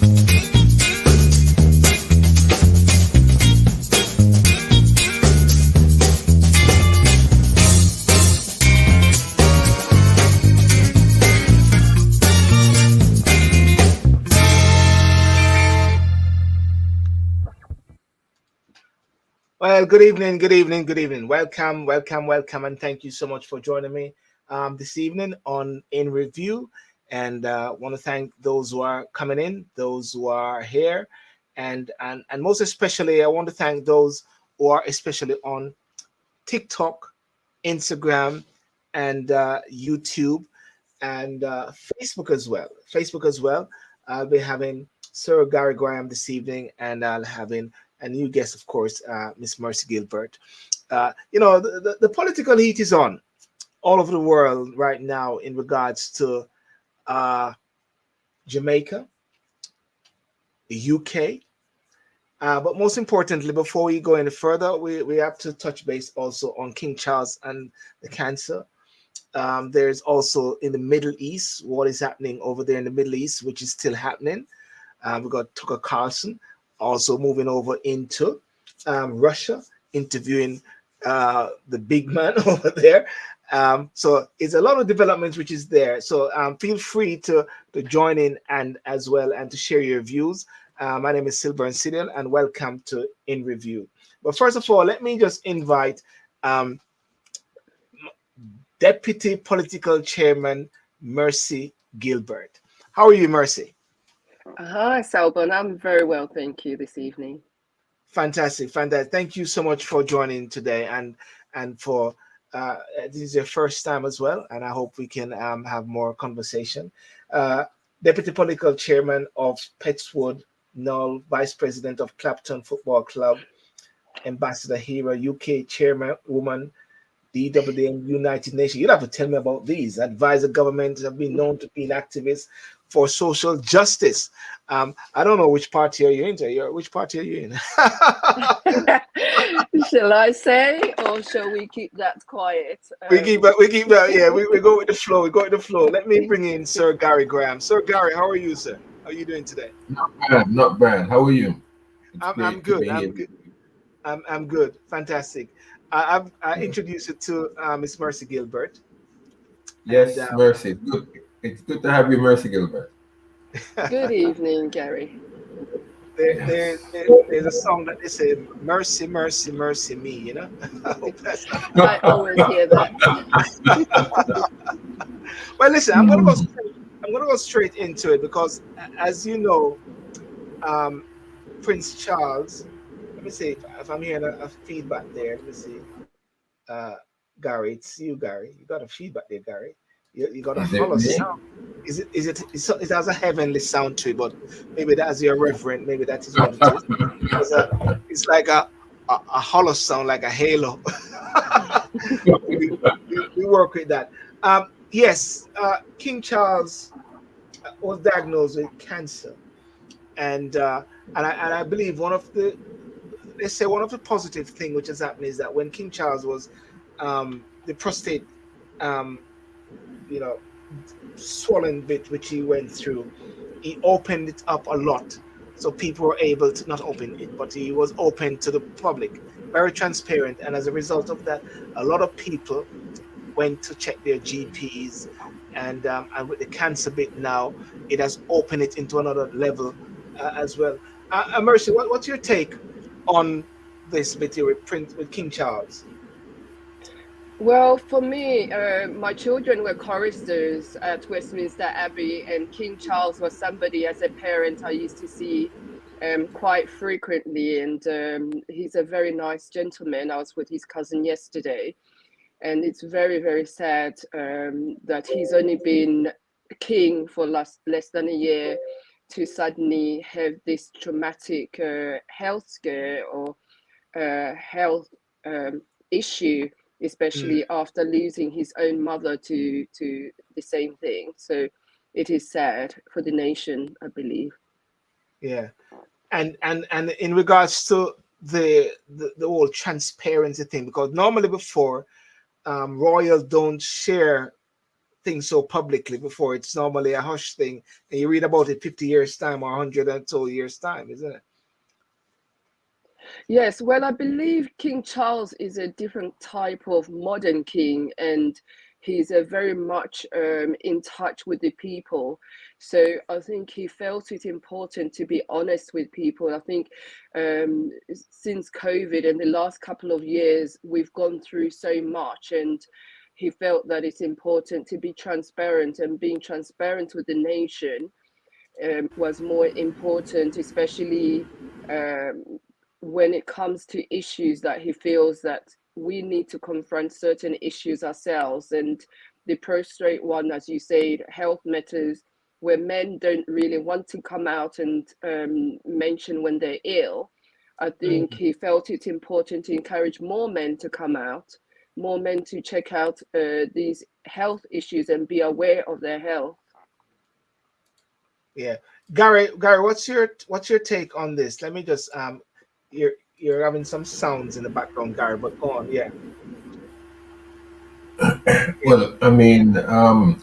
Well, good evening, good evening, good evening. Welcome, welcome, welcome, and thank you so much for joining me this evening on In Review. And want to thank those who are coming in, those who are here, and most especially, I want to thank those who are especially on TikTok, Instagram, and YouTube, and Facebook as well. Facebook as well. I'll be having Sir Garry Graham this evening, and I'll having a new guest, of course, Miss Mercy Gilbert. The political heat is on all over the world right now in regards to uh, Jamaica, the UK. But most importantly, before we go any further, we have to touch base also on King Charles and the cancer. There's also in the Middle East, what is happening over there in the Middle East, which is still happening. We've got Tucker Carlson also moving over into Russia, interviewing the big man over there. So it's a lot of developments which is there. So feel free to join in and as well and to share your views. My name is Sylbourne Sydial, and welcome to In Review. But first of all, let me just invite Deputy Political Chairman Mercy Gilbert. How are you, Mercy? Hi, Sylbourne. I'm very well, thank you, this evening. Fantastic, fantastic. Thank you so much for joining today, and for this is your first time as well, and I hope we can have more conversation. Deputy Political Chairman of Petswood, Knoll, Vice President of Clapton Football Club, Ambassador Hero, UK Chairwoman, DWDM United Nations. You'll have to tell me about these. Advisor government have been known to be activists for social justice. I don't know which party are you into. Which party are you in? Shall I say, or shall we keep that quiet? We keep that. Yeah, we go with the flow. We go with the flow. Let me bring in Sir Garry Graham. Sir Garry, how are you, sir? How are you doing today? Not bad, not bad. How are you? I'm good. I'm good. Fantastic. I introduced you to Miss Mercy Gilbert. Yes, and, Mercy. Good. It's good to have you, Mercy Gilbert. Good evening, Garry. There's a song that they say, "Mercy, mercy, mercy me." You know. I always hear that. Well, listen, I'm gonna go straight into it because, as you know, Prince Charles. Let me see if I'm hearing a feedback there. Let me see. Garry, it's you, Garry. You got a feedback there, Garry. You got a hollow sound. It has a heavenly sound to it, but maybe that's your reverend. Maybe that is what it is. It's like a hollow sound, like a halo. we work with that. Yes, King Charles was diagnosed with cancer, and I believe one of the positive thing which has happened is that when King Charles was the prostate swollen bit which he went through, he opened it up a lot, so people were able to not open it, but he was open to the public, very transparent, and as a result of that, a lot of people went to check their GPs, and with the cancer bit now, it has opened it into another level as well. Mercy, what's your take on this bit here with King Charles? Well, for me, my children were choristers at Westminster Abbey, and King Charles was somebody as a parent I used to see quite frequently, and he's a very nice gentleman. I was with his cousin yesterday, and it's very, very sad that he's only been king for less than a year to suddenly have this traumatic health scare or health issue, especially after losing his own mother to the same thing. So it is sad for the nation, I believe. Yeah, and in regards to the whole transparency thing, because normally before royals don't share things so publicly before. It's normally a hush thing, and you read about it 50 years time or 102 years time, isn't it? Yes, well, I believe King Charles is a different type of modern king, and he's very much in touch with the people. So I think he felt it important to be honest with people. I think since COVID and the last couple of years, we've gone through so much, and he felt that it's important to be transparent, and being transparent with the nation was more important, especially when it comes to issues that he feels that we need to confront certain issues ourselves. And the prostrate one, as you said, health matters, where men don't really want to come out and mention when they're ill. I think he felt it important to encourage more men to come out, more men to check out these health issues and be aware of their health. Yeah, Gary, what's your take on this? Let me just you're having some sounds in the background, Gary, but go on. Yeah. Yeah. Well, I mean,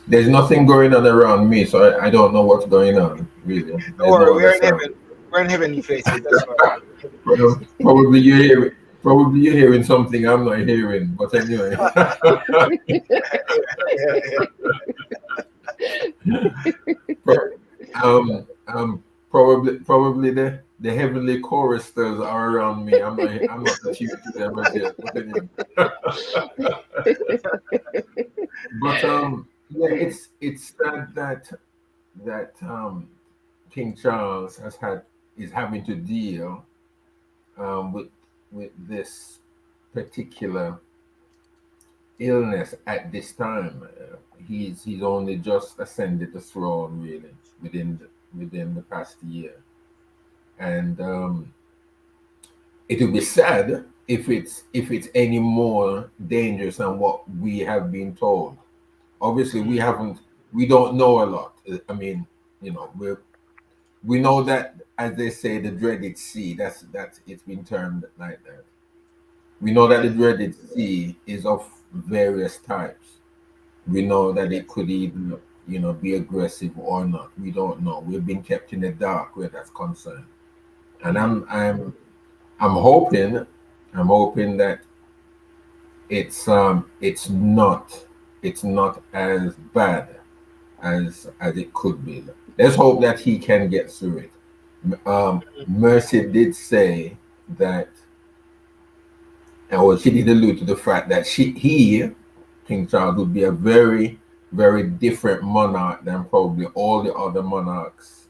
there's nothing going on around me, so I don't know what's going on, really. Don't There's worry, no other we're in sound. heaven. We're in heavenly places. That's right. Probably you're hearing, probably you're hearing something I'm not hearing, but anyway. um, probably the heavenly choristers are around me. I'm not attuned to them as yet. But anyway. But yeah, it's that King Charles is having to deal with this particular illness at this time. He's only just ascended the throne really within the past year, and it would be sad if it's any more dangerous than what we have been told. Obviously, we don't know a lot. I mean, we know that, as they say, the dreaded sea. That's it's been termed like that. We know that the dreaded sea is of various types. We know that it could even, be aggressive or not. We don't know. We've been kept in the dark where that's concerned. And I'm hoping, that it's not as bad as it could be. Let's hope that he can get through it. Mercy did say that, or she did allude to the fact that he, King Charles, would be a very, very different monarch than probably all the other monarchs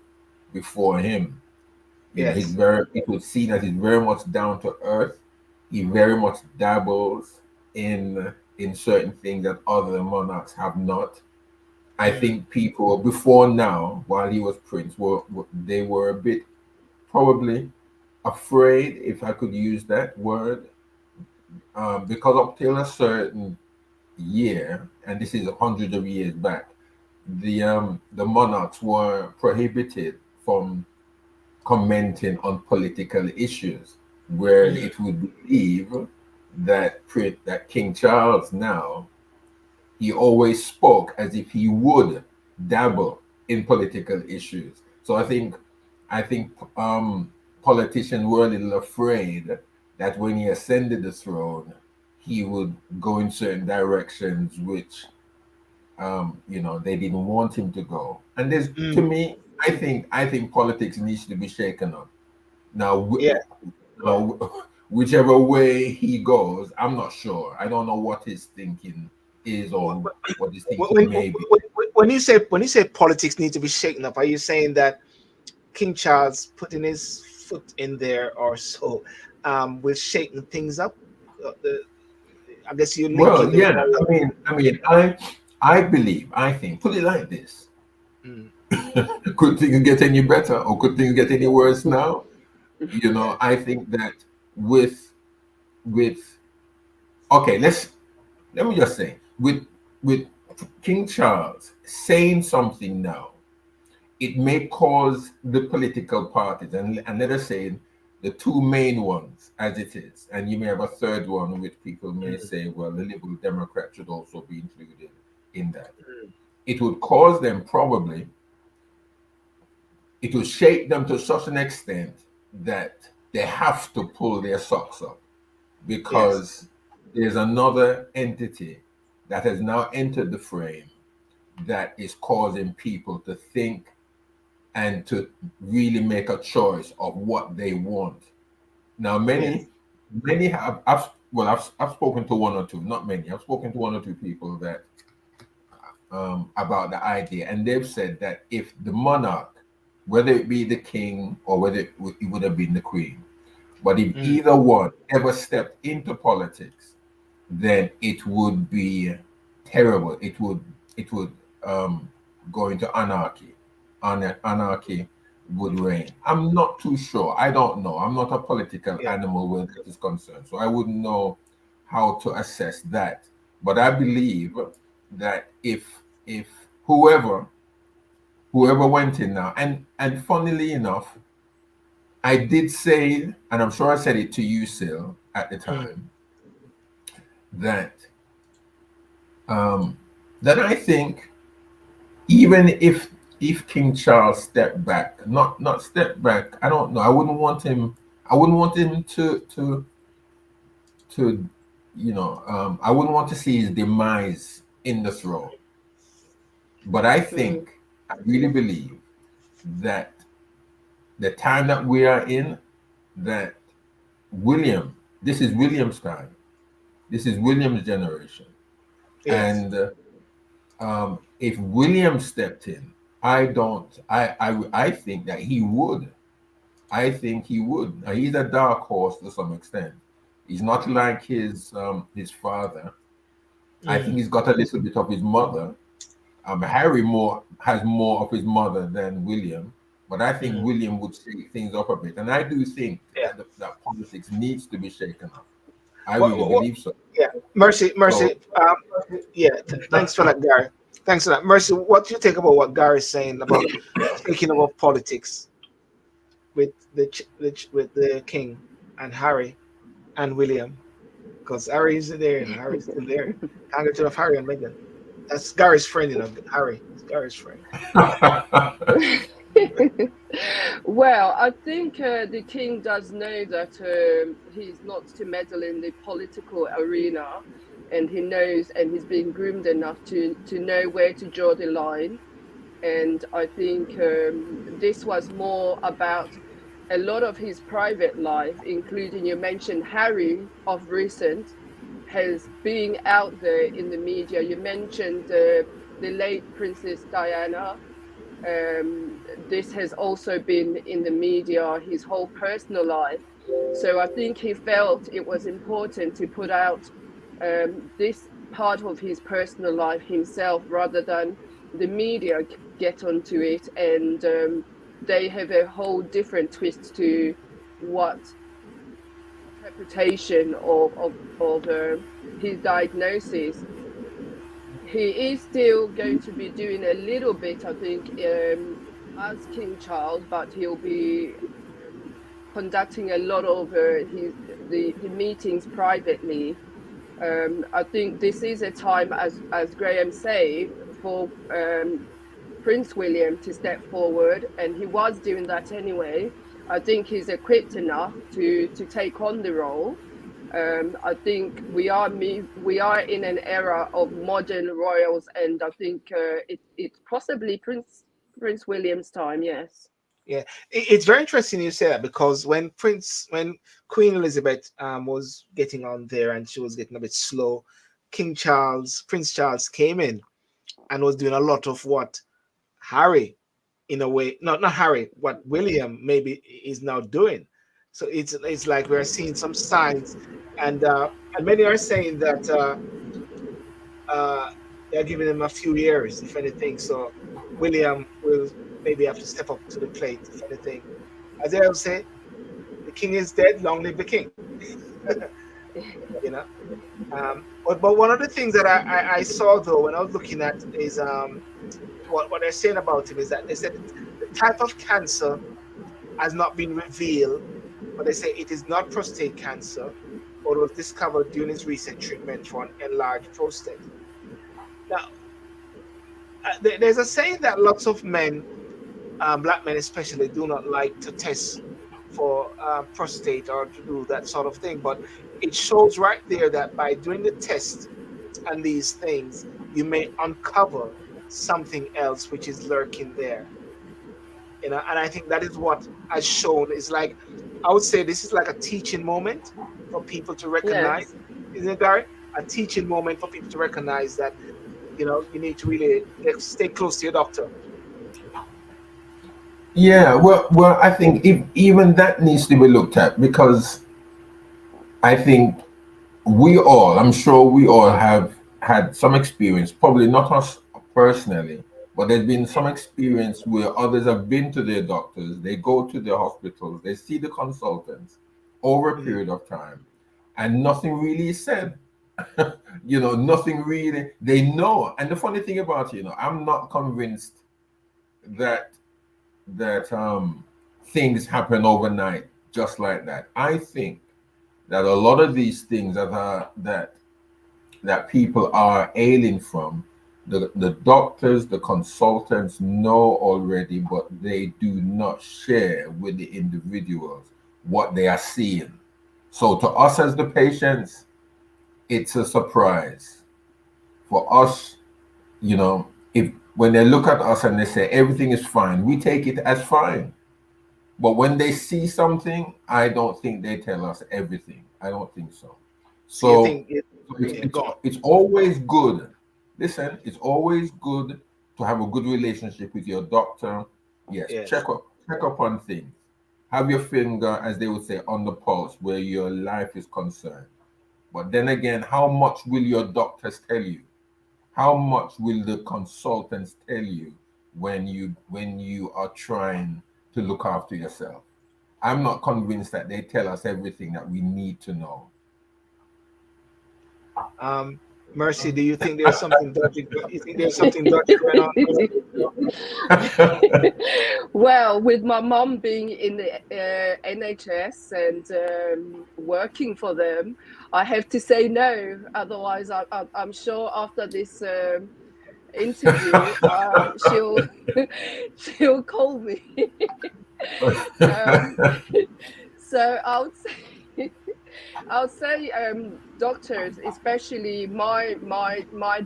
before him. Yes. It would see that he's very much down to earth. He very much dabbles in certain things that other monarchs have not. I think people before now, while he was prince, they were a bit probably afraid, if I could use that word, because up till a certain year, and this is hundreds of years back, the monarchs were prohibited from commenting on political issues, where it would believe that King Charles now, he always spoke as if he would dabble in political issues. So I think politicians were a little afraid that when he ascended the throne, he would go in certain directions which they didn't want him to go. And to me, I think politics needs to be shaken up. Now, Yeah. whichever way he goes, I'm not sure. I don't know what his thinking is or what his thinking When, may be. when you say politics need to be shaken up, are you saying that King Charles putting his foot in there or so will shaking things up? The, I guess you're linking Well, the yeah. I believe. I think. Put it like this: Mm. could things get any better, or could things get any worse now? I think that with with okay, let me just say, with King Charles saying something now, it may cause the political parties, and let us say the two main ones as it is, and you may have a third one which people may say, well, the Liberal Democrats should also be included in that. it would cause them probably, it will shake them to such an extent that they have to pull their socks up, Yes. because there's another entity that has now entered the frame that is causing people to think and to really make a choice of what they want. Now, Yes. many have, I've spoken to one or two, not many, I've spoken to one or two people that about the idea, and they've said that if the monarch, whether it be the king or whether it would have been the queen, but if Mm. either one ever stepped into politics, then it would be terrible. It would go into anarchy. Anarchy would reign. I'm not too sure. I don't know. I'm not a political Yeah. animal where that is concerned, so I wouldn't know how to assess that. But I believe that if whoever went in now, and funnily enough, I did say, and I'm sure I said it to you, Sil, at the Mm. time, that um, that I think even if King Charles stepped back, not step back, I don't know. I wouldn't want him. I wouldn't want him to I wouldn't want to see his demise in the throne. But Mm. I really believe that the time that we are in, that this is William's time. This is William's generation. Yes. And if William stepped in, I don't. I think that he would. I think he would. Now, he's a dark horse to some extent. He's not like his father. I think Mm. he's got a little bit of his mother. Harry more has more of his mother than William, but I think Mm. William would shake things up a bit, and I do think Yeah. that that politics needs to be shaken up. I really What? believe so. Yeah. Mercy. So Mercy. Yeah. Thanks for that, Gary. Thanks for that, Mercy. What do you think about what Gary's saying about taking over politics with with the king and Harry and William? Because Harry isn't there, and Harry's still there. Can't get rid of Harry and Meghan. That's Gary's friend, Harry. It's Gary's friend. Well, I think the king does know that he's not to meddle in the political arena, and he knows, and he's been groomed enough to know where to draw the line. And I think this was more about a lot of his private life, including, you mentioned Harry of recent has been out there in the media. You mentioned the late Princess Diana. This has also been in the media, his whole personal life. So I think he felt it was important to put out this part of his personal life himself, rather than the media get onto it, and they have a whole different twist to what interpretation of his diagnosis. He is still going to be doing a little bit, I think, as King Charles, but he'll be conducting a lot of the meetings privately. I think this is a time, as Graham said, for Prince William to step forward, and he was doing that anyway. I think he's equipped enough to take on the role. I think we are in an era of modern royals, and I think it's possibly Prince William's time. Yes. Yeah, it's very interesting you say that, because when Queen Elizabeth was getting on there and she was getting a bit slow, Prince Charles came in and was doing a lot of what Harry, in a way, not Harry, what William maybe is now doing. So it's like we're seeing some signs, and many are saying that uh, they're giving him a few years, if anything. So William will maybe have to step up to the plate, if anything. As I always say, the king is dead, long live the king. you know. But one of the things that I saw though when I was looking at is what they're saying about him is that they said the type of cancer has not been revealed, but they say it is not prostate cancer, but was discovered during his recent treatment for an enlarged prostate. Now, there's a saying that lots of men, black men especially, do not like to test for prostate or to do that sort of thing. But it shows right there that by doing the test and these things, you may uncover something else which is lurking there. And I think that is what has shown is like, I would say this is like a teaching moment for people to recognize, Yes. isn't it, Gary? A teaching moment for people to recognize that you need to really stay close to your doctor. Yeah, well, I think if even that needs to be looked at, because I think I'm sure we all have had some experience, probably not us personally, but there's been some experience where others have been to their doctors, they go to their hospitals, they see the consultants over a Mhm. period of time, and nothing really is said. Nothing really, they know. And the funny thing about it, I'm not convinced that things happen overnight just like that. I think that a lot of these things that people are ailing from, the doctors, the consultants know already, but they do not share with the individuals what they are seeing. So to us as the patients, it's a surprise. For us, if when they look at us and they say everything is fine, we take it as fine. But when they see something, I don't think they tell us everything. I don't think so. So you So think it, it's, yeah, it's, go on. it's always good. Listen, it's always good to have a good relationship with your doctor. Yes, Yes. check up on things. Have your finger, as they would say, on the pulse where your life is concerned. But then again, how much will your doctors tell you? How much will the consultants tell you when you are trying to look after yourself? I'm not convinced that they tell us everything that we need to know. Um, Mercy, do you think there's something dodgy? You think there's something dodgy going on, Mercy? Well, with my mom being in the NHS and working for them, I have to say no. Otherwise, I'm sure after this interview, she'll she'll call me. um, so I would say doctors, especially my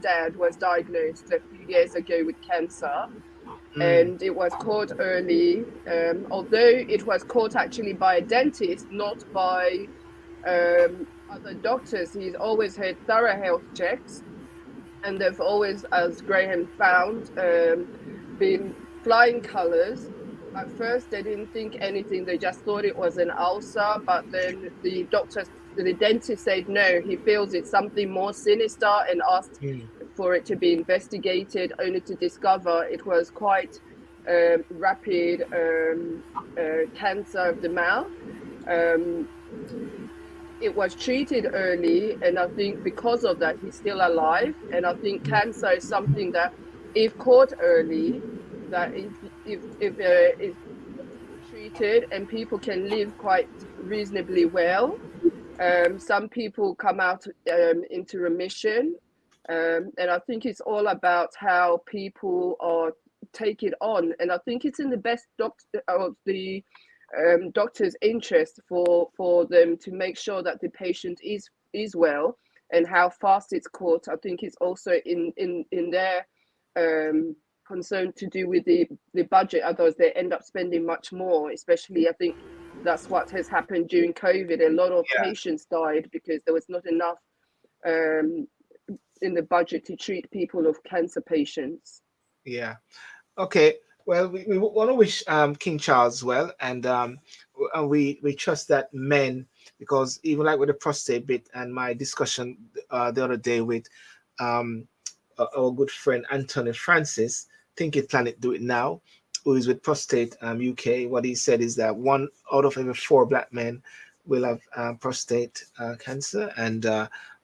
dad was diagnosed a few years ago with cancer, Mm, and it was caught early. Although it was caught actually by a dentist, not by other doctors. He's always had thorough health checks, and they've always, as Graham found, been flying colors. At first, they didn't think anything; they just thought it was an ulcer. But then the dentist said no. He feels it's something more sinister, and asked mm, for it to be investigated, only to discover it was quite rapid cancer of the mouth. Um, it was treated early, and I think because of that, he's still alive. And I think mm. cancer is something that, if caught early, that if treated, and people can live quite reasonably well. Some people come out into remission, and I think it's all about how people are take it on. And I think it's in the best of the doctor's interest for them to make sure that the patient is well, and how fast it's caught. I think it's also in their concern to do with the budget. Otherwise, they end up spending much more. Especially, I think that's what has happened during COVID. A lot of Yeah, patients died because there was not enough um, in the budget to treat people of cancer patients. yeah. Okay. Well, we want to wish King Charles well, and we trust that men, because even like with the prostate bit and my discussion the other day with um, our good friend Anthony Francis, Think It Planet Do It Now, who is with Prostate UK. What he said is that one out of every four black men will have prostate cancer, and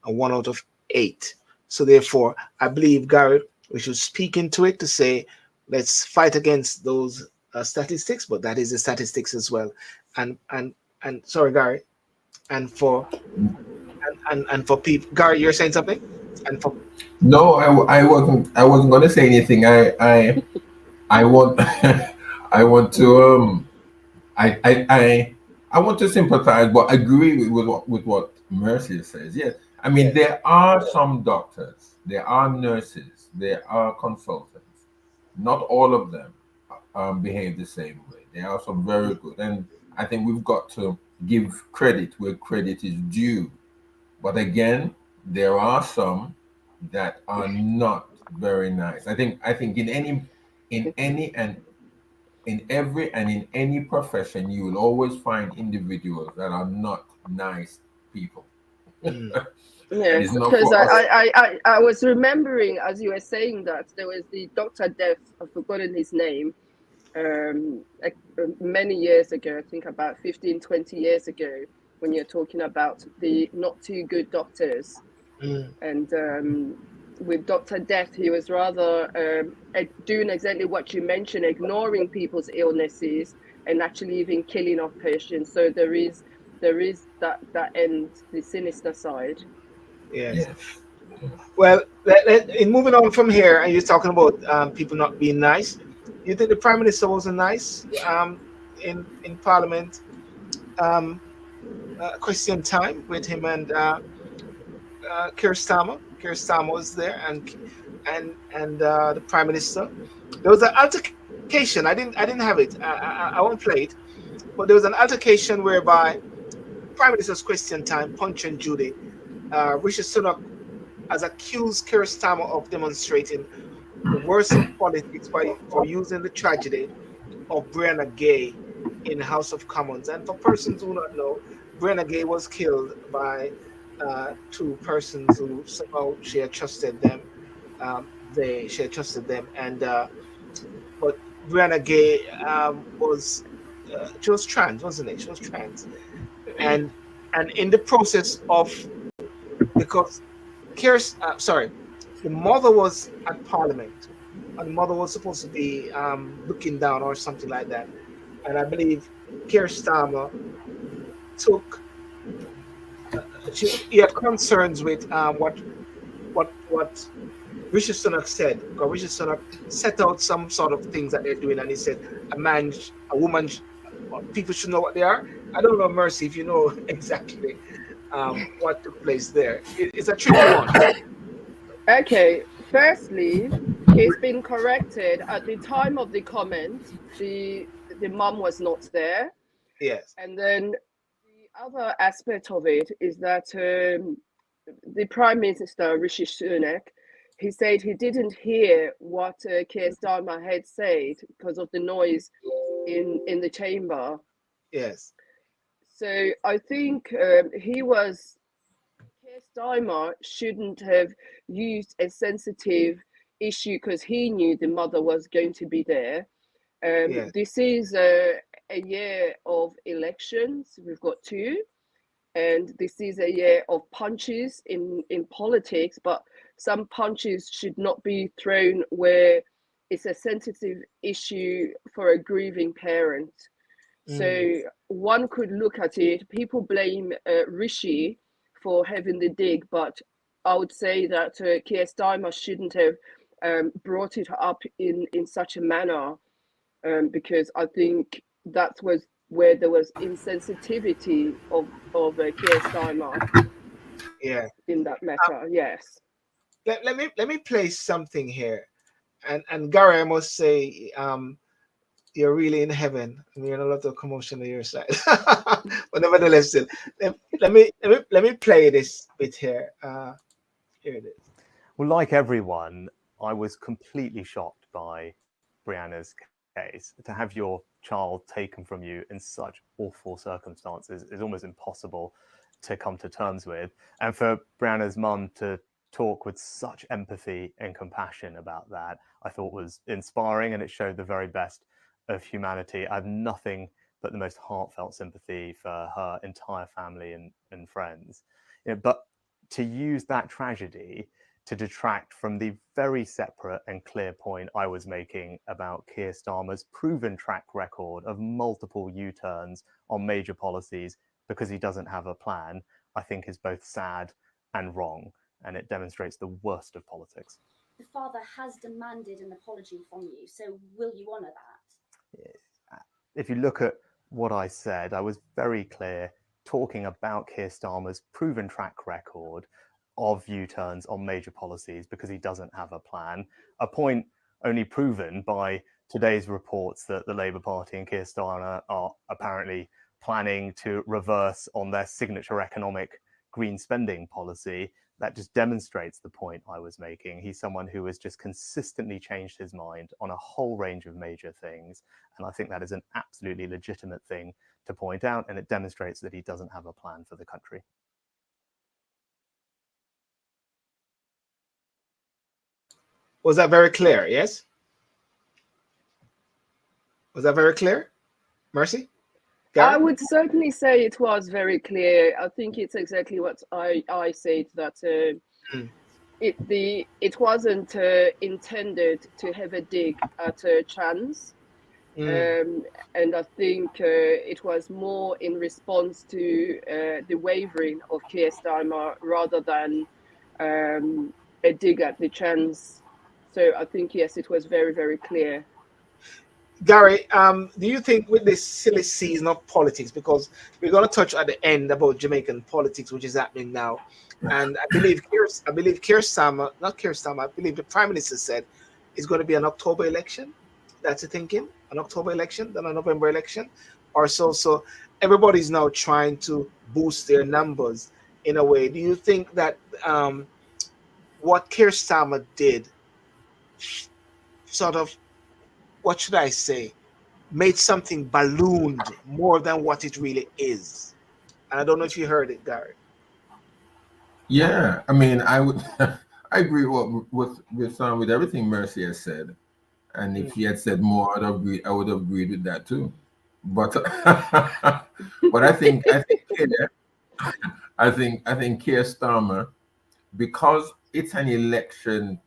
one out of eight. So therefore, I believe, Garrett, we should speak into it to say, let's fight against those statistics, but that is the statistics as well. And sorry, Gary, and for and for people, Gary, you're saying something? And for No, I wasn't. I wasn't going to say anything. I want. I want to. I want to sympathize, but agree with what Mercy says. Yes, I mean yes, there are some doctors, there are nurses, there are consultants. Not all of them behave the same way. There are some very good, and I think we've got to give credit where credit is due. But again, there are some that are not very nice. I think in any and in every and in any profession, you will always find individuals that are not nice people. mm, And Yes, it's not because for us. I was remembering as you were saying that there was the Dr. Death, I've forgotten his name, like, many years ago, I think about 15, 20 years ago, when you're talking about the not too good doctors. mm, And with Dr. Death, he was rather doing exactly what you mentioned, ignoring people's illnesses and actually even killing off patients. So there is that end, the sinister side. yes. Yes. Well, in moving on from here, and you're talking about people not being nice. You think the prime minister wasn't nice in Parliament? Um, Question time with him and Keir Starmer. Keir Starmer was there, and the prime minister. There was an altercation. I didn't have it. I won't play it, but there was an altercation whereby prime minister's question time, Punch and Judy. Rishi Sunak has accused Keir Starmer of demonstrating the worst of politics for using the tragedy of Brianna Gay in the House of Commons. And for persons who do not know, Brianna Gay was killed by two persons who somehow she had trusted them. She had trusted them, and but Brianna Gay was she was trans, wasn't it? She was trans, and in the process of because sorry, the mother was at Parliament, and the mother was supposed to be looking down or something like that. And I believe Keir Starmer took he had concerns with what Rishi Sunak said, because Rishi Sunak set out some sort of things that they're doing, and he said a woman, people should know what they are. I don't know, Mercy, if you know exactly what took place there. It's a tricky one. Okay, firstly, he's been corrected. At the time of the comment, the mum was not there. Yes, And then the other aspect of it is that the Prime Minister, Rishi Sunak, he said he didn't hear what Keir Starmer had said because of the noise in the chamber. yes, So I think Keir Starmer shouldn't have used a sensitive issue because he knew the mother was going to be there. yes. This is a year of elections. We've got two, and this is a year of punches in politics. But some punches should not be thrown where it's a sensitive issue for a grieving parent. Mm, So one could look at it. People blame Rishi for having the dig, but I would say that Keir Starmer shouldn't have brought it up in such a manner, because I think that was where there was insensitivity of Keir Starmer yeah. in that matter. Yes. Let me play something here, and Gary, I must say, you're really in heaven. I'm hearing a lot of commotion on your side, but nevertheless, still, let me play this bit here. Here it is. Well, like everyone, I was completely shocked by Brianna's case. To have your child taken from you in such awful circumstances is almost impossible to come to terms with. And for Brianna's mum to talk with such empathy and compassion about that, I thought was inspiring, and it showed the very best of humanity. I have nothing but the most heartfelt sympathy for her entire family and friends. But to use that tragedy to detract from the very separate and clear point I was making about Keir Starmer's proven track record of multiple U-turns on major policies because he doesn't have a plan, I think is both sad and wrong. and it demonstrates the worst of politics. The father has demanded an apology from you, so will you honour that? If you look at what I said, I was very clear talking about Keir Starmer's proven track record of U-turns on major policies because he doesn't have a plan. A point only proven by today's reports that the Labour Party and Keir Starmer are apparently planning to reverse on their signature economic green spending policy. That just demonstrates the point I was making. He's someone who has just consistently changed his mind on a whole range of major things. And I think that is an absolutely legitimate thing to point out. And it demonstrates that he doesn't have a plan for the country. Was that very clear? Yes? Was that very clear? Mercy? Garry? I would certainly say it was very clear. I think it's exactly what I said, that it wasn't intended to have a dig at a chance. And I think it was more in response to the wavering of Keir Starmer rather than a dig at the chance. So I think, yes, it was very, very clear. Garry, do you think with this silly season of politics, because we're going to touch at the end about Jamaican politics, which is happening now, and I believe Keir Starmer, not Keir Starmer, I believe the Prime Minister said it's going to be an October election. That's the thinking, an October election, then a November election, or so. So everybody's now trying to boost their numbers in a way. Do you think that what Keir Starmer did sort of, what should I say, made something ballooned more than what it really is? And I don't know if you heard it, Garry. Yeah, I mean, I would, I agree with everything Mercy has said, and if he had said more, I would have agreed with that too. But but I think Keir Starmer, because it's an election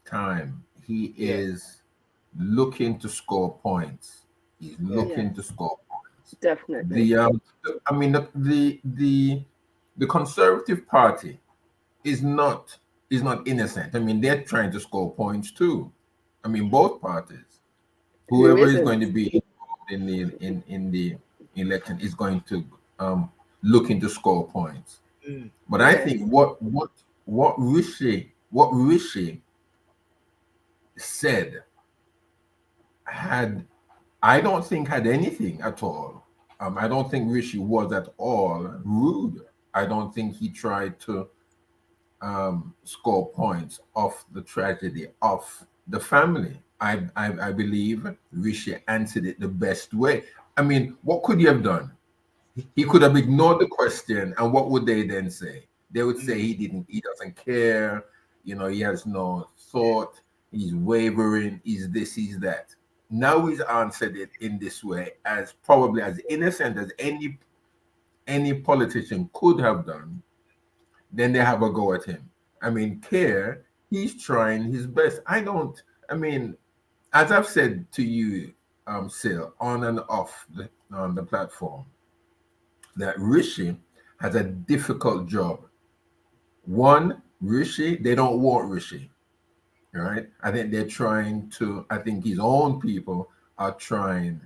time, he is looking to score points. He's looking to score points. Definitely. The Conservative Party is not innocent. I mean, they're trying to score points too. I mean, both parties. Whoever is going to be involved in the election is going to looking to score points. But I think what Rishi said I don't think had anything at all. I don't think Rishi was at all rude. I don't think he tried to score points off the tragedy of the family. I believe Rishi answered it the best way. I mean, what could he have done? He could have ignored the question, and what would they then say? They would say he doesn't care, he has no thought, he's wavering, he's this, he's that. Now he's answered it in this way, as probably as innocent as any politician could have done. Then they have a go at him. I mean, Keir, he's trying his best. As I've said to you, Syl, on and off the platform, that Rishi has a difficult job. One, Rishi, they don't want Rishi, right? I think his own people are trying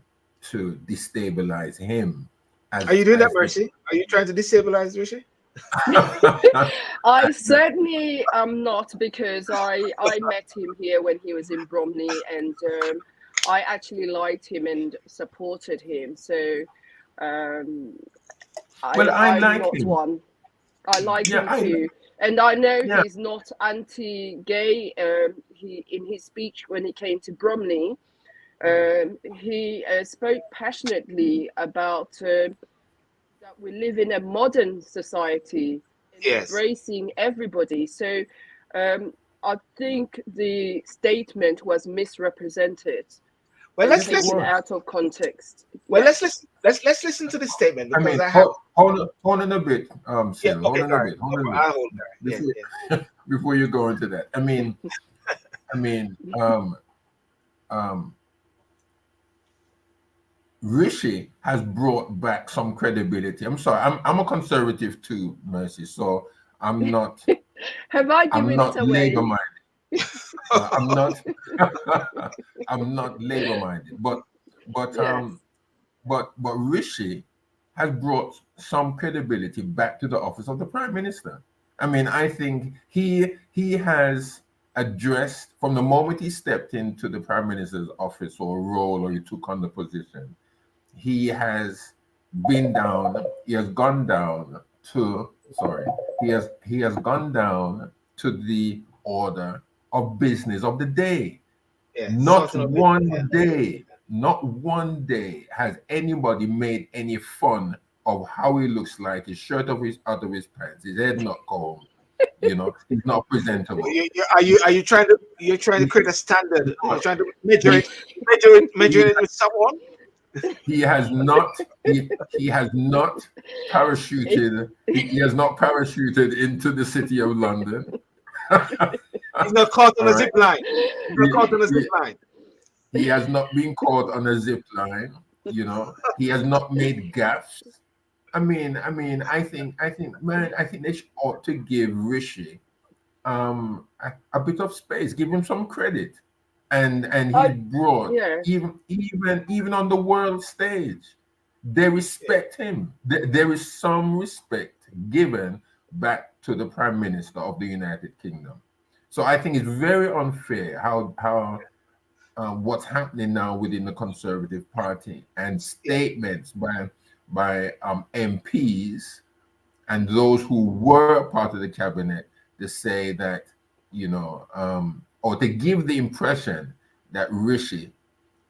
to destabilize him. Are you doing that, Mercy? Are you trying to destabilize Rishi? I certainly am not, because I met him here when he was in Bromley, and I actually liked him and supported him. So I'm like not him. One. I like him too, and I know he's not anti-gay. He, in his speech when he came to Bromley, he spoke passionately about that we live in a modern society, embracing everybody. So I think the statement was misrepresented. Well, let's listen out of context. Well, let's listen to the statement, because hold on a bit, Syl. Hold on a bit. Before you go into that, Rishi has brought back some credibility. I'm sorry, I'm a conservative too, Mercy. So I'm not. Have I I'm given not it away? labor minded. I'm not. I'm not labor minded. But Yes. but Rishi has brought some credibility back to the office of the Prime Minister. I mean, I think he has addressed from the moment he stepped into the Prime Minister's office or role or he took on the position, he has been down, he has gone down to sorry, he has gone down to the order of business of the day. Yeah, Not sorting of it. Yeah. one day, not one day has anybody made any fun of how he looks like, his shirt of his out of his pants, his head not combed, he's not presentable. Are you trying to create a standard? You're trying to measure it with someone? He has not he has not parachuted he has not parachuted into the city of London. He's not caught on All a right. zip line. He's not caught on a zip line. He has not been caught on a zip line, he has not made gaffes. I think they ought to give Rishi a bit of space, give him some credit. And he's brought Yeah. even on the world stage, they respect him. There is some respect given back to the Prime Minister of the United Kingdom. So I think it's very unfair how what's happening now within the Conservative Party and statements by MPs and those who were part of the cabinet to say that, or to give the impression that Rishi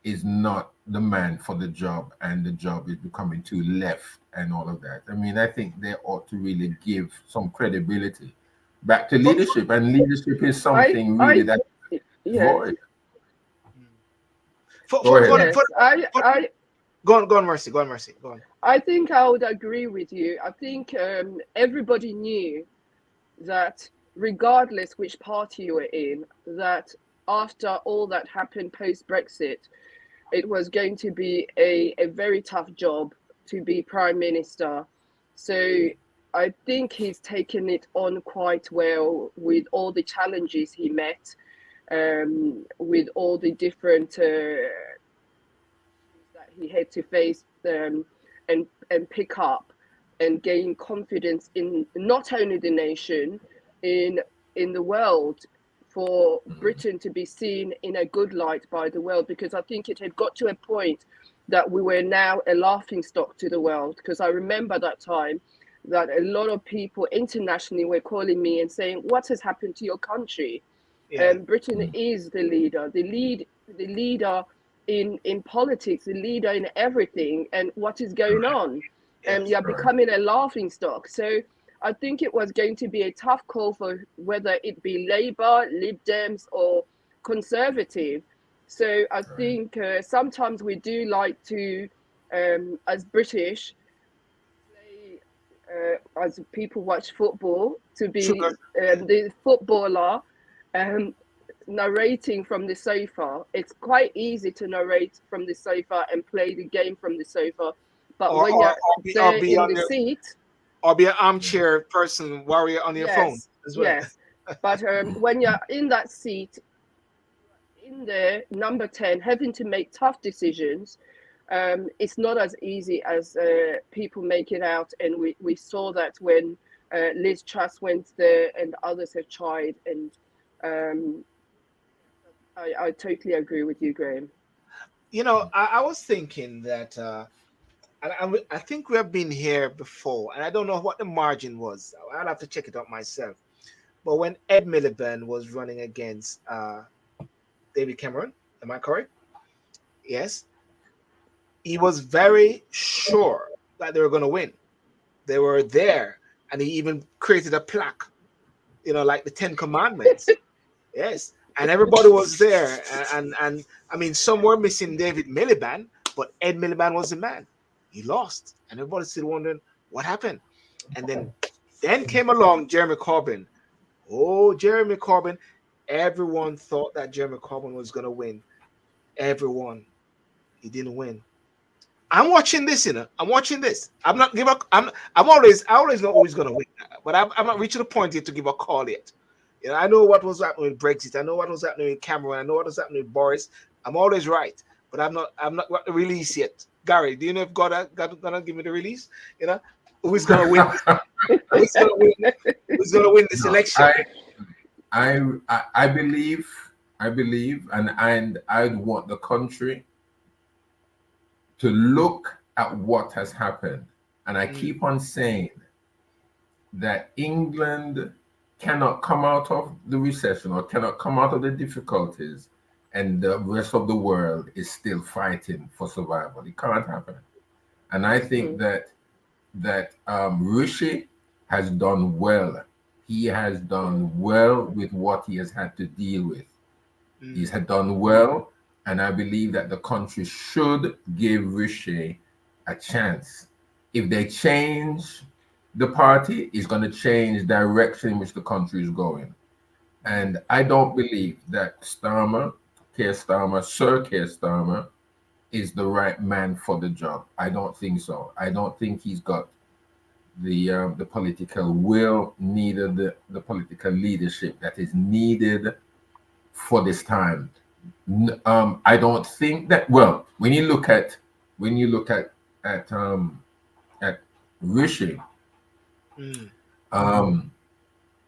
is not the man for the job and the job is becoming too left and all of that. I mean, I think they ought to really give some credibility back to leadership, and leadership is something really that yeah. void. Go ahead. Yes, Go on, Mercy. Go on. I think I would agree with you. I think everybody knew that regardless which party you were in, that after all that happened post-Brexit, it was going to be a very tough job to be Prime Minister. So I think he's taken it on quite well with all the challenges he met, with all the different that he had to face and pick up and gain confidence in not only the nation, in the world, for Britain to be seen in a good light by the world, because I think it had got to a point that we were now a laughing stock to the world. Because I remember that time that a lot of people internationally were calling me and saying, what has happened to your country? Yeah. Britain is the leader in politics, the leader in everything, and what is going on? And you're becoming a laughing stock. So I think it was going to be a tough call for whether it be Labour, Lib Dems, or Conservative. So I think sometimes we do like to, as British, as people watch football, to be the footballer narrating from the sofa. It's quite easy to narrate from the sofa and play the game from the sofa. But when you're there in the seat, or be an armchair person warrior on your phone as well. Yes, but when you're in that seat, in there, number 10, having to make tough decisions, it's not as easy as people make it out. And we saw that when Liz Truss went there and others have tried. And I totally agree with you, Graham. I was thinking that I think we have been here before, and I don't know what the margin was. I'll have to check it out myself. But when Ed Miliband was running against David Cameron, am I correct? Yes. He was very sure that they were going to win. They were there, and he even created a plaque, like the 10 Commandments. Yes. And everybody was there. And I mean, some were missing David Miliband, but Ed Miliband was the man. He lost, and everybody's still wondering what happened. And then came along Jeremy Corbyn. Oh, Jeremy Corbyn! Everyone thought that Jeremy Corbyn was going to win. Everyone, he didn't win. I'm watching this, I'm watching this. I'm not give up. I always know who's going to win, but I'm not reaching the point yet to give a call yet. You know, I know what was happening with Brexit. I know what was happening with Cameron. I know what was happening with Boris. I'm always right, but I'm not got the release yet. Gary, do you know if God gonna give me the release? You know, who's gonna win? Who's gonna win? Who's gonna win this No, election? I believe, and I'd want the country to look at what has happened. And I keep on saying that England cannot come out of the recession or cannot come out of the difficulties, and the rest of the world is still fighting for survival. It can't happen. And I think that Rishi has done well. He has done well with what he has had to deal with. He's had done well, and I believe that the country should give Rishi a chance. If they change the party, it's going to change direction in which the country is going. And I don't believe that Sir Keir Starmer, is the right man for the job. I don't think so. I don't think he's got the political will needed, the political leadership that is needed for this time. I don't think that. Well, when you look at at Rishi,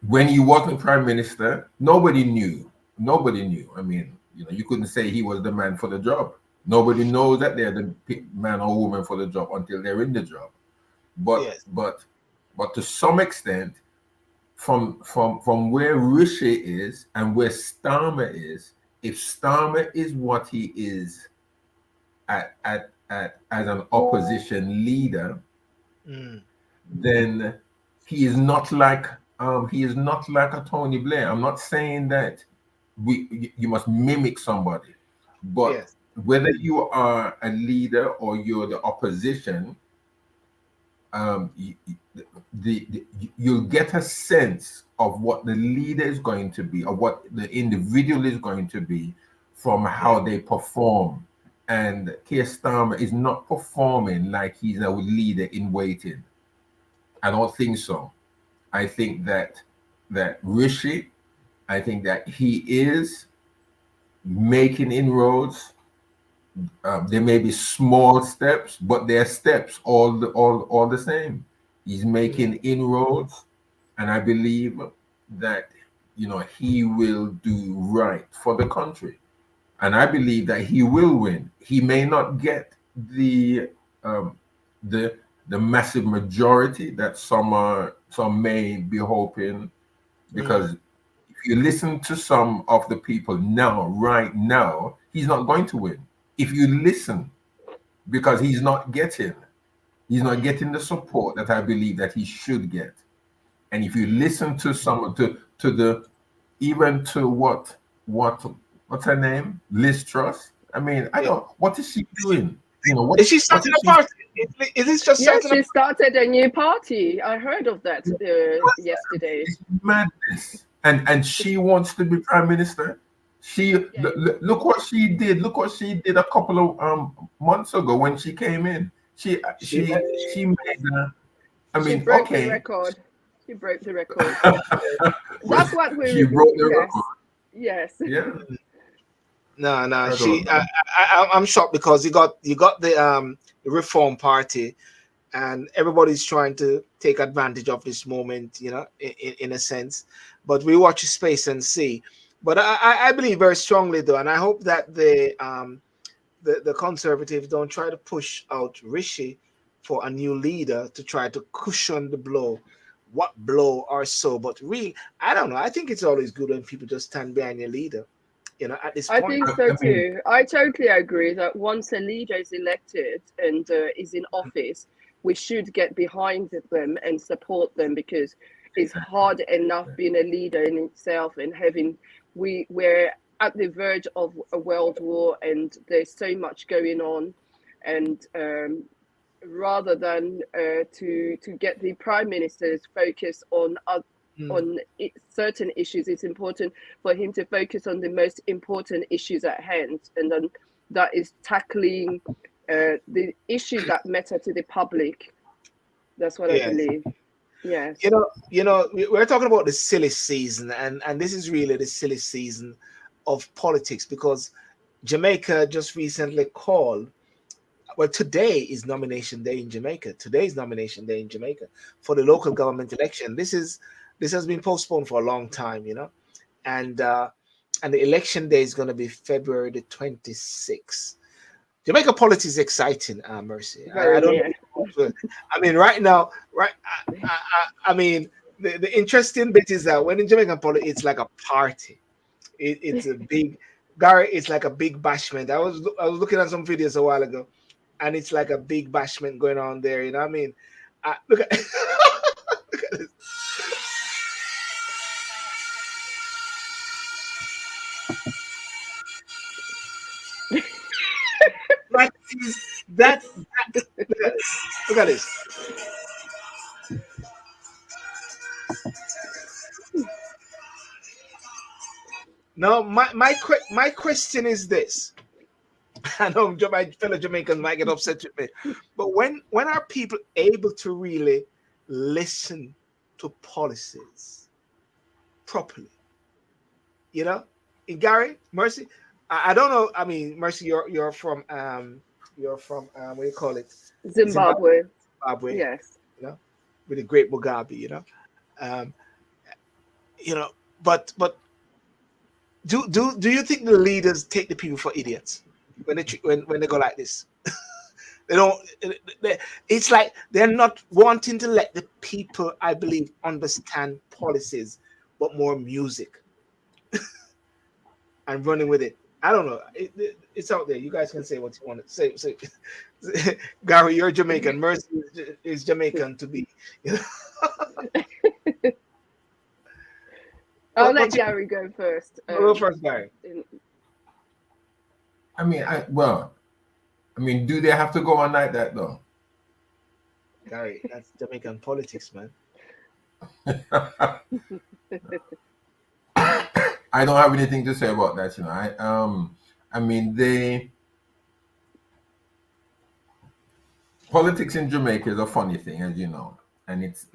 when he wasn't prime minister, nobody knew. Nobody knew. I mean, you couldn't say he was the man for the job. Nobody knows that they're the man or woman for the job until they're in the job. But Yes. but to some extent, from where Rishi is and where Starmer is, if Starmer is what he is at as an opposition leader, then he is not like a Tony Blair. I'm not saying that you must mimic somebody, but Yes. whether you are a leader or you're the opposition, you'll get a sense of what the leader is going to be, or what the individual is going to be, from how they perform. And Keir Starmer is not performing like he's a leader in waiting. I don't think so. I think that Rishi, I think that he is making inroads. There may be small steps, but they're steps all the same. He's making inroads, and I believe that he will do right for the country, and I believe that he will win. He may not get the massive majority that some may be hoping, because if you listen to some of the people right now, he's not going to win. If you listen, because he's not getting the support that I believe that he should get. And if you listen to some to the even to what's her name, Liz Truss. I mean, I don't. What is she doing? Is she starting a party? Is this just Yes, starting she started a new party. I heard of that yesterday. It's madness. And she wants to be prime minister. Look what she did. Look what she did a couple of months ago when she came in. She made. She broke the record. She broke the record. That's what we. She broke the record. Yes. Yeah. No. I'm shocked because you got the Reform Party, and everybody's trying to take advantage of this moment, in a sense. But we watch space and see. But I believe very strongly, though, and I hope that the Conservatives don't try to push out Rishi for a new leader to try to cushion the blow. What blow or so? But really, I don't know. I think it's always good when people just stand behind your leader. At this point. I think so too. I totally agree that once a leader is elected and is in office, we should get behind them and support them, because it's hard enough being a leader in itself, and we're at the verge of a world war, and there's so much going on, and rather than to get the prime minister's focus on certain issues, it's important for him to focus on the most important issues at hand, and then that is tackling the issues that matter to the public. That's what I believe. Yes. We're talking about the silly season, and this is really the silly season of politics, because Jamaica just recently called. Well, today is nomination day in Jamaica. Today is nomination day in Jamaica for the local government election. This has been postponed for a long time, and the election day is going to be February the 26th. Jamaica politics is exciting, Mercy. I Very, don't yeah. know. I mean, right now, right? I mean, the interesting bit is that when in Jamaican politics, it's like a party. It's a big Garry. It's like a big bashment. I was looking at some videos a while ago, and it's like a big bashment going on there. You know what I mean? Look at look at this. That is that. Look at this. Now, my question is this. I know my fellow Jamaicans might get upset with me, but when are people able to really listen to policies properly? Gary, Mercy, I don't know. I mean, Mercy, you're from what do you call it? Zimbabwe. Zimbabwe, Yes. with the great Mugabe, um, you know. But do you think the leaders take the people for idiots when they go like this? They don't. It's like they're not wanting to let the people, I believe, understand policies, but more music and running with it. I don't know. It's out there. You guys can say what you want to say. Garry, you're Jamaican. Mercy is Jamaican to be. I'll let Garry go first. Go first, Garry. I mean, do they have to go on like that though? Garry, that's Jamaican politics, man. I don't have anything to say about that, I mean, politics in Jamaica is a funny thing, as you know, and it's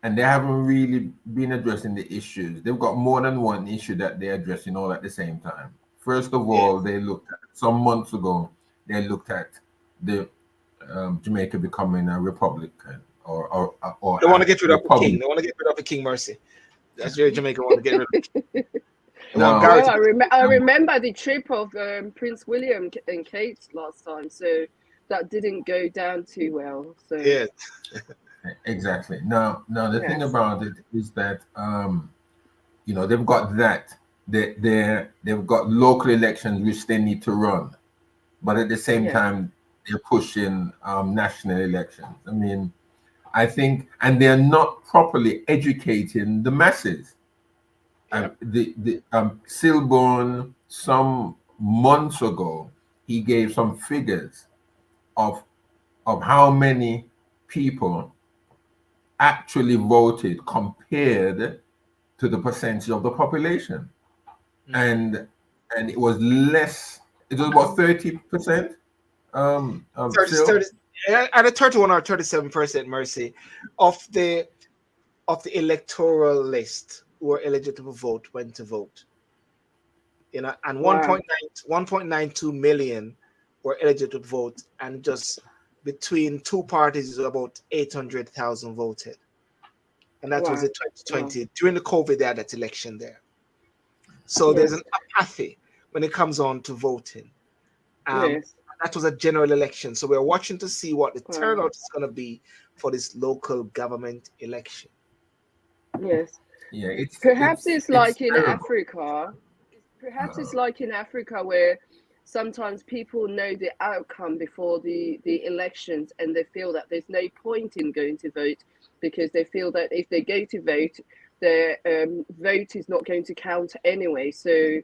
and they haven't really been addressing the issues. They've got more than one issue that they're addressing all at the same time. First of all, they looked at some months ago. They looked at the Jamaica becoming a republican, or they want to get rid of the king. They want to get rid of the king, Mercy. That's your Jamaica want to get rid of. I remember the trip of Prince William and Kate last time, so that didn't go down too well. So yeah, exactly. Now the thing about it is that they've got that. They've got local elections which they need to run, but at the same time they're pushing national elections. I mean, I think, and they're not properly educating the masses. The Sylbourne, some months ago, he gave some figures of how many people actually voted compared to the percentage of the population, and it was less. It was about 30%. 30, either 31 or 37%, Mercy, of the electoral list who were eligible to vote went to vote. And 1.92 million were eligible to vote, and just between two parties about 800,000 voted. And that was in 2020. During the COVID, they had that election there. So there's an apathy when it comes on to voting. That was a general election. So we're watching to see what the turnout is going to be for this local government election. Yes. Yeah. It's like in Africa. Perhaps it's like in Africa where sometimes people know the outcome before the elections, and they feel that there's no point in going to vote because they feel that if they go to vote, their vote is not going to count anyway. So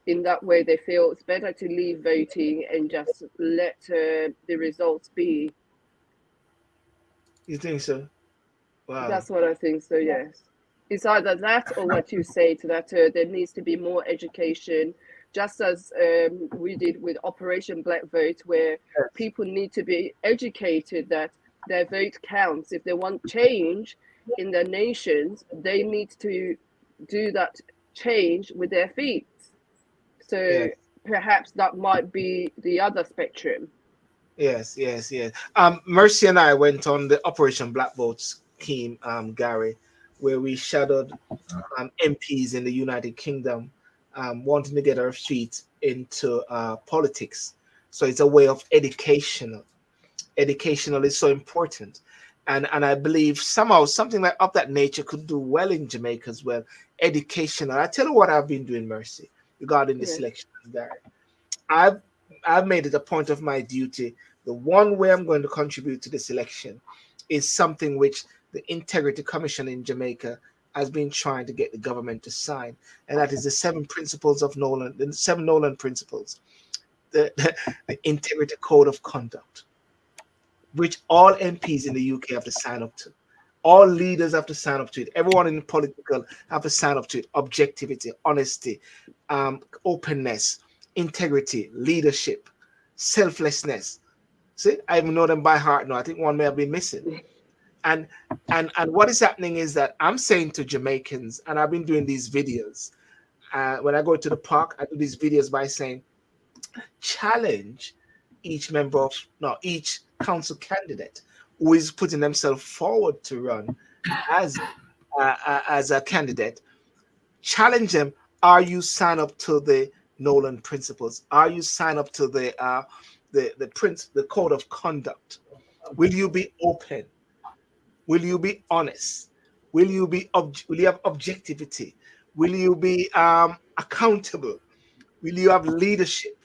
in that way, they feel it's better to leave voting and just let the results be. You think so? Wow. That's what I think. So yes, it's either that or what you say to that. There needs to be more education, just as we did with Operation Black Vote, where people need to be educated that their vote counts. If they want change in their nations, they need to do that change with their feet. So Yes, perhaps that might be the other spectrum. yes, yes, yes. Mercy and I went on the Operation Black Vote scheme, Gary, where we shadowed MPs in the United Kingdom, wanting to get our feet into politics. So it's a way of educational. Educational is so important, and I believe somehow something like of that nature could do well in Jamaica as well. Educational. I tell you what I've been doing, Mercy, regarding this Yeah. election, Gary. I've I've made it a point of my duty. The one way I'm going to contribute to this election is something which the Integrity Commission in Jamaica has been trying to get the government to sign, and that is the seven principles of Nolan, the seven Nolan principles, the Integrity Code of Conduct, which all MPs in the UK have to sign up to. All leaders have to sign up to it. Everyone in political have to sign up to it. Objectivity, honesty, openness, integrity, leadership, selflessness. See, I even know them by heart now. I think one may have been missing. And and what is happening is that I'm saying to Jamaicans, and I've been doing these videos. When I go to the park, I do these videos by saying, challenge each member of no each council candidate who is putting themselves forward to run as as a candidate. Challenge them. Are you sign up to the Nolan principles? Are you sign up to the code of conduct? Will you be open? Will you be honest? Will you have objectivity? Will you be accountable? Will you have leadership?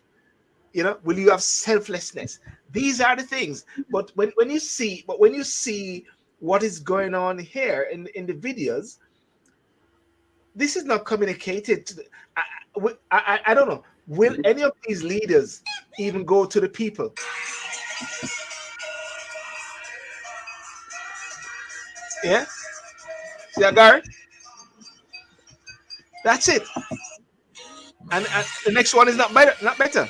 Will you have selflessness? These are the things. But when you see what is going on here in the videos, this is not communicated to I don't know. Will any of these leaders even go to the people? Yeah. See that, Gary? That's it. And the next one is not better. Not better.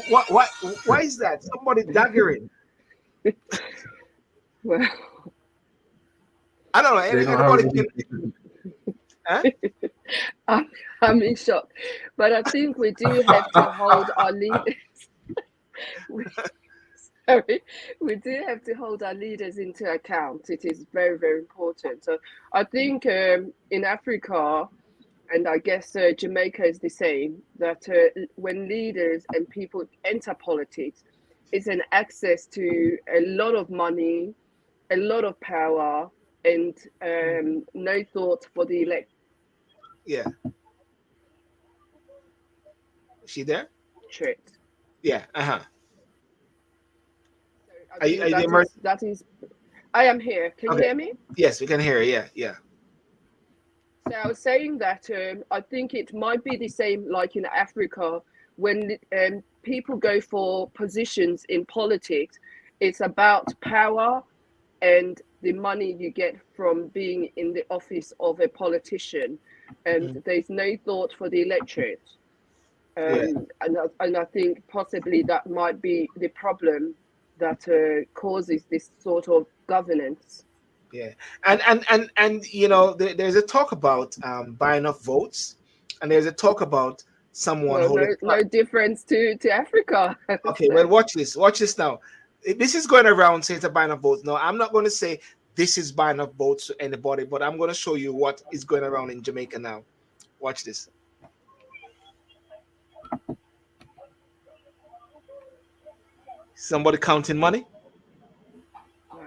Why is that? Somebody daggering. Well, I don't know. They don't Anybody have can. any. Huh? I'm in shock, but I think we do have to hold our leaders. Sorry, we do have to hold our leaders into account. It is very, very important. So I think in Africa, and I guess Jamaica is the same, that when leaders and people enter politics, it's an access to a lot of money, a lot of power, and no thought for the Yeah. Is she there? electorate. Yeah. Uh-huh. So I Are you, think are you there, that is. I am here. Can you Okay. hear me? Yes, we can hear you. Yeah. Yeah. So I was saying that I think it might be the same like in Africa when people go for positions in politics. It's about power and the money you get from being in the office of a politician, and there's no thought for the electorate. Yeah. And I think possibly that might be the problem that causes this sort of governance. Yeah. And there's a talk about buying up votes, and there's a talk about someone Well, holding. no difference to Africa. Okay, So, well, watch this. Watch this now. This is going around saying it's a buying of votes. No, I'm not going to say this is buying of votes to anybody, but I'm going to show you what is going around in Jamaica now. Watch this. Somebody counting money, wow.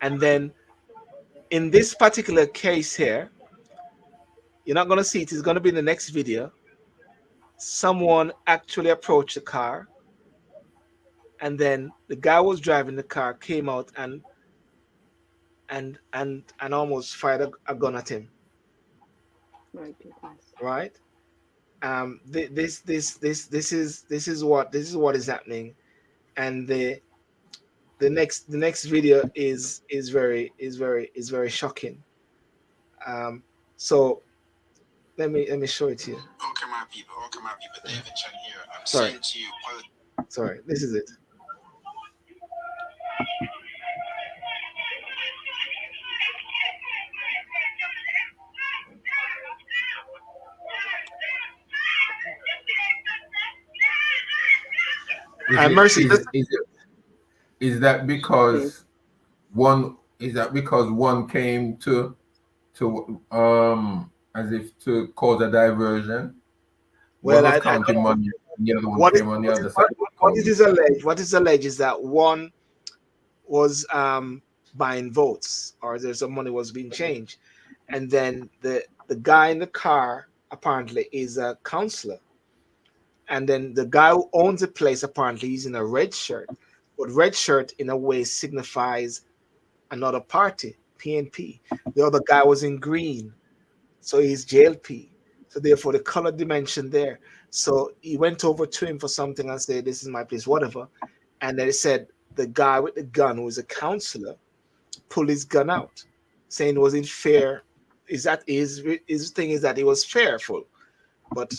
and then in this particular case here, you're not going to see it. It's going to be in the next video. Someone actually approached the car, and then the guy who was driving the car came out and almost fired a gun at him. My goodness. Right. This is what is happening, and the next video is very shocking. So Let me show it to you. Okay, my people. Okay, my people. David Chen here. I'm Sorry. saying to you, Sorry, this is it. Mercy, is that because one came to as if to cause a diversion? well, One I was don't counting know. money, and the other one What is came on the what other is side. what it is alleged? What is alleged is that one was buying votes, or there's some money was being changed, and then the guy in the car apparently is a counselor, and then the guy who owns the place apparently he's in a red shirt, but red shirt in a way signifies another party, PNP. The other guy was in green, so he's JLP. So therefore, the color dimension there. So he went over to him for something and said, "This is my place, whatever." And then he said the guy with the gun, who was a counselor, pulled his gun out, saying it wasn't fair. Is that his thing is that it was fearful, but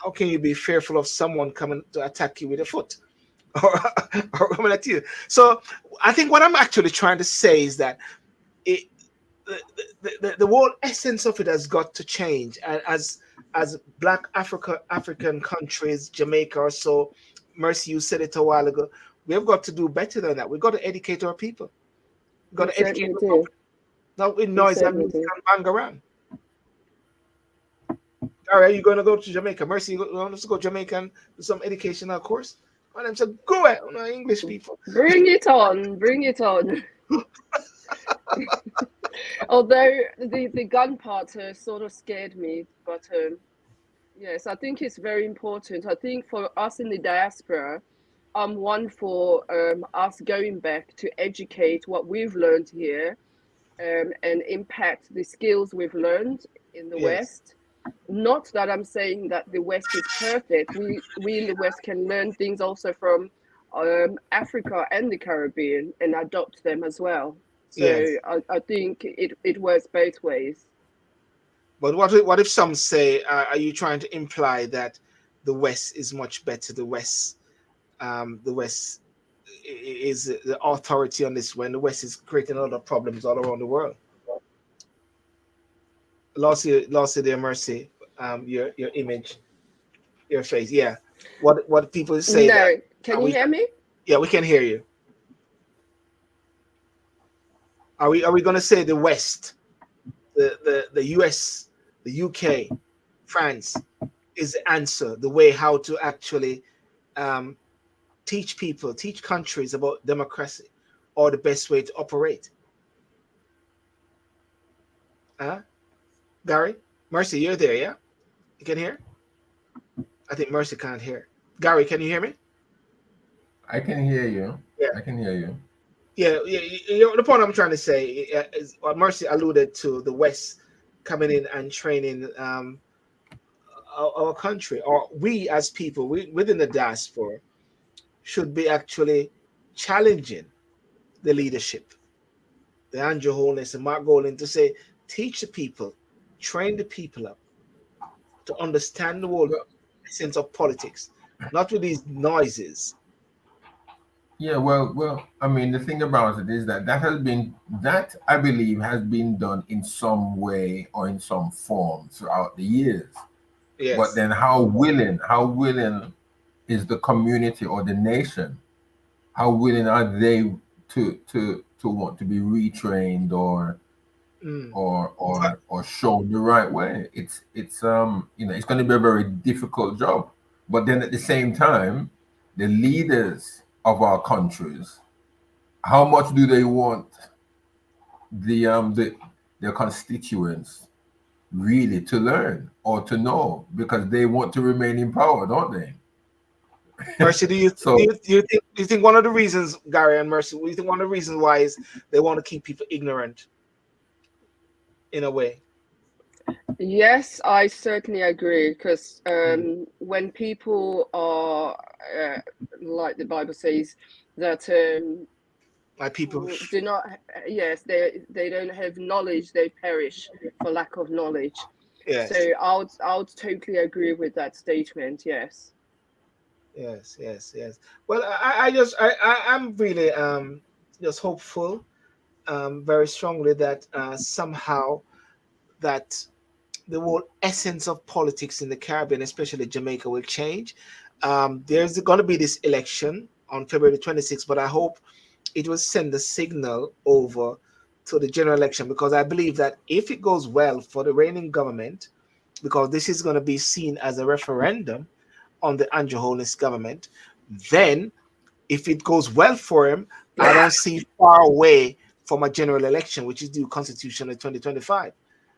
how can you be fearful of someone coming to attack you with a foot or, or coming at you? So I think what I'm actually trying to say is that it, the whole essence of it has got to change. And as Black African countries, Jamaica or so, Mercy, you said it a while ago. We've got to do better than that. We've got to educate our people. We've got We to educate certainly our do. public. Not with We noise and certainly music do. and bang around. All right, you're going to go to Jamaica. Mercy, let's go to Jamaica and do some educational course. And I'm saying, go ahead, English people. Bring it on. Bring it on. Although the gun part sort of scared me, but yes, I think it's very important. I think for us in the diaspora, I'm one for us going back to educate what we've learned here and impact the skills we've learned in the Yes. West. Not that I'm saying that the West is perfect. We in the West can learn things also from Africa and the Caribbean and adopt them as well. So Yes. I think it works both ways. But what if some say, are you trying to imply that the West is much better? The West is the authority on this when the West is creating a lot of problems all around the world. Lost you there, Mercy. Your image, your face. Yeah. What people say No, that can you hear me? yeah, we can hear you. Are we gonna say the West, the US, the UK, France is the answer, the way how to actually teach people, teach countries about democracy or the best way to operate? Garry? Mercy, you're there, yeah? You can hear? I think Mercy can't hear. Garry, can you hear me? I can hear you. Yeah. I can hear you. Yeah. The point I'm trying to say is what Mercy alluded to, the West coming in and training our country, or we as people within the diaspora should be actually challenging the leadership, the Andrew Holness and Mark Golding, to say, teach the people, train the people up to understand the whole sense of politics, not with these noises. Yeah, well, I mean, the thing about it is that that I believe has been done in some way or in some form throughout the years. Yes. But then how willing is the community or the nation? How willing are they to want to be retrained or shown the right way? It's it's going to be a very difficult job. But then at the same time, the leaders of our countries, how much do they want their constituents really to learn or to know, because they want to remain in power, don't they? Mercy, do you think one of the reasons, Garry and Mercy, do you think one of the reasons why is they want to keep people ignorant in a way? Yes, I certainly agree, because when people are like the Bible says that Like people do not, yes, they don't have knowledge, they perish for lack of knowledge. Yes. So I'll totally agree with that statement. Yes. Yes. Yes. Yes. Well, I'm really just hopeful, very strongly that somehow that the whole essence of politics in the Caribbean, especially Jamaica, will change. There's going to be this election on February 26th, but I hope it will send a signal over to the general election, because I believe that if it goes well for the reigning government, because this is going to be seen as a referendum on the Andrew Holness government, then if it goes well for him, I don't see far away from a general election, which is due constitution in 2025.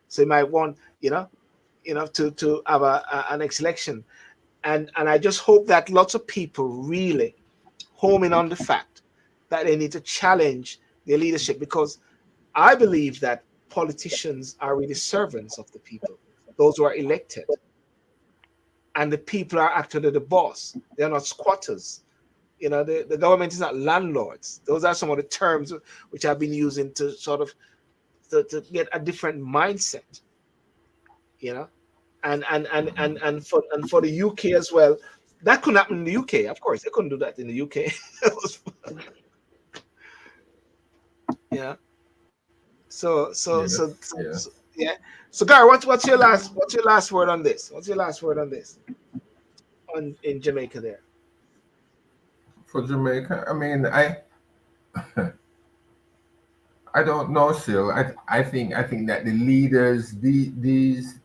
So he might want, to have a next election, and I just hope that lots of people really home in on the fact that they need to challenge their leadership, because I believe that politicians are really servants of the people, those who are elected, and the people are actually the boss. They're not squatters. The government is not landlords. Those are some of the terms which I've been using to sort of to get a different mindset, you know. And for the UK as well, that couldn't happen in the UK. Of course, they couldn't do that in the UK. Yeah. So so Yes, so, so, yes. so yeah. So Gary, what's your last word on this? What's your last word on this? On in Jamaica there. For Jamaica, I mean, I don't know, Sil. I think that the leaders, these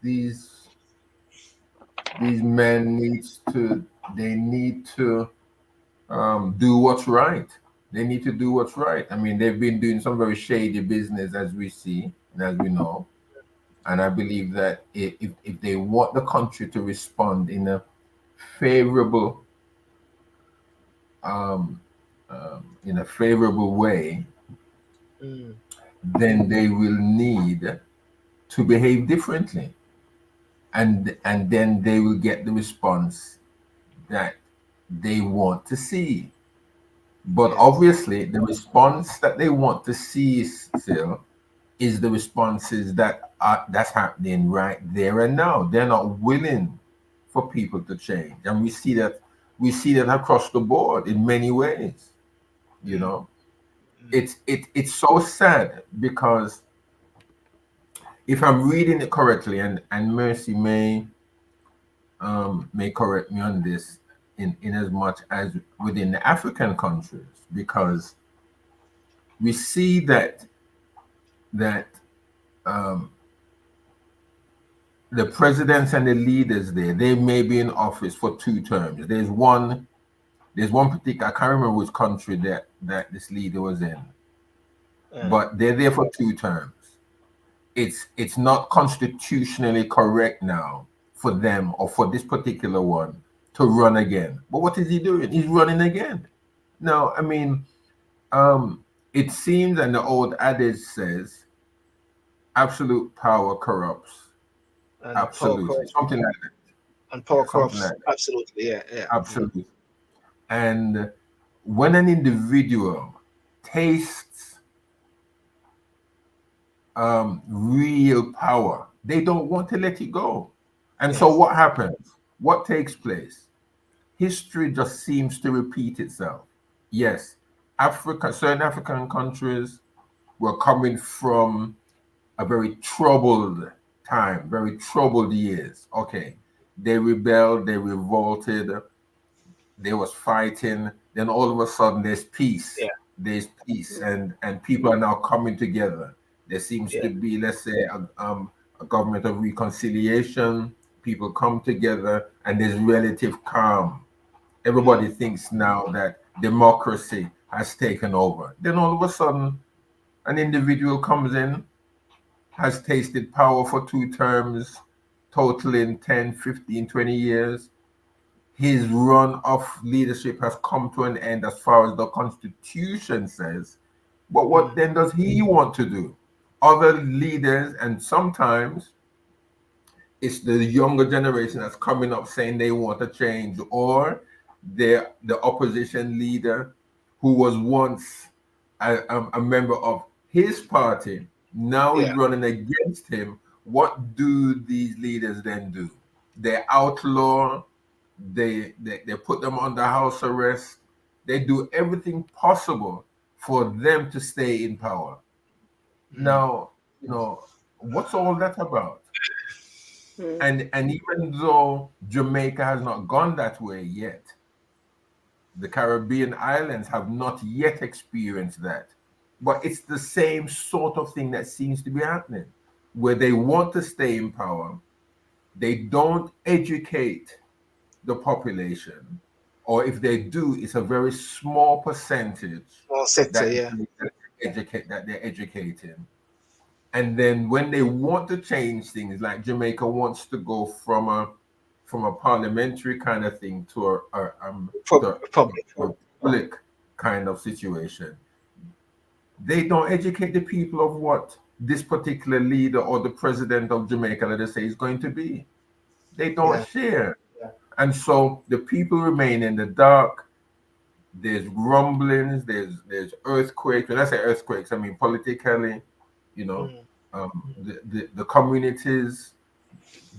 men need to do what's right. They need to do what's right. I mean, they've been doing some very shady business, as we see and as we know. And I believe that if they want the country to respond favorable um, in a favorable way, Mm, then they will need to behave differently, and then they will get the response that they want to see. But yes. obviously, the response that they want to see still is the responses that's happening right there and now. They're not willing for people to change, and we see that across the board in many ways. You Mm, know, mm, it's so sad because if I'm reading it correctly, and Mercy may correct me on this, in as much as within the African countries, because we see that um, the presidents and the leaders there, they may be in office for 2 terms. There's one particular, I can't remember which country that this leader was in, uh, but they're there for 2 terms. It's not constitutionally correct now for them, or for this particular one, to run again. But what is he doing? He's running again. No, I mean, it seems, and the old adage says, absolute power corrupts. and power Absolutely. corrupts. Something like that. And power Yeah, something corrupts. like that. Absolutely. Yeah. Yeah. Mm, Absolutely. And when an individual tastes real power, they don't want to let it go. And so yes. what happens? What takes place? History just seems to repeat itself. Yes, certain African countries were coming from a very troubled time, very troubled years. Okay, they rebelled, they revolted, there was fighting. Then all of a sudden, there's peace. Yeah. There's peace, and people are now coming together. There seems Yeah. to be, let's say, a government of reconciliation. People come together, and there's relative calm. Everybody Mm, thinks now that democracy has taken over. Then all of a sudden, an individual comes in, has tasted power for 2 terms, totaling 10, 15, 20 years. His run of leadership has come to an end as far as the Constitution says. But what mm, then does he want to do? Other leaders, and sometimes it's the younger generation that's coming up saying they want to change, or the opposition leader who was once a member of his party now is yeah. running against him what do these leaders then do? They outlaw, they put them under house arrest, they do everything possible for them to stay in power. Now, what's all that about? And even though Jamaica has not gone that way yet, the Caribbean islands have not yet experienced that. But it's the same sort of thing that seems to be happening, where they want to stay in power, they don't educate the population, or if they do, it's a very small percentage Sector, that yeah. they're educating. And then when they want to change things, like Jamaica wants to go from a parliamentary kind of thing to a public kind of situation, they don't educate the people of what this particular leader or the president of Jamaica, let us say, is going to be. They don't share. And so the people remain in the dark. There's rumblings, there's earthquakes. When I say earthquakes, I mean politically, the communities,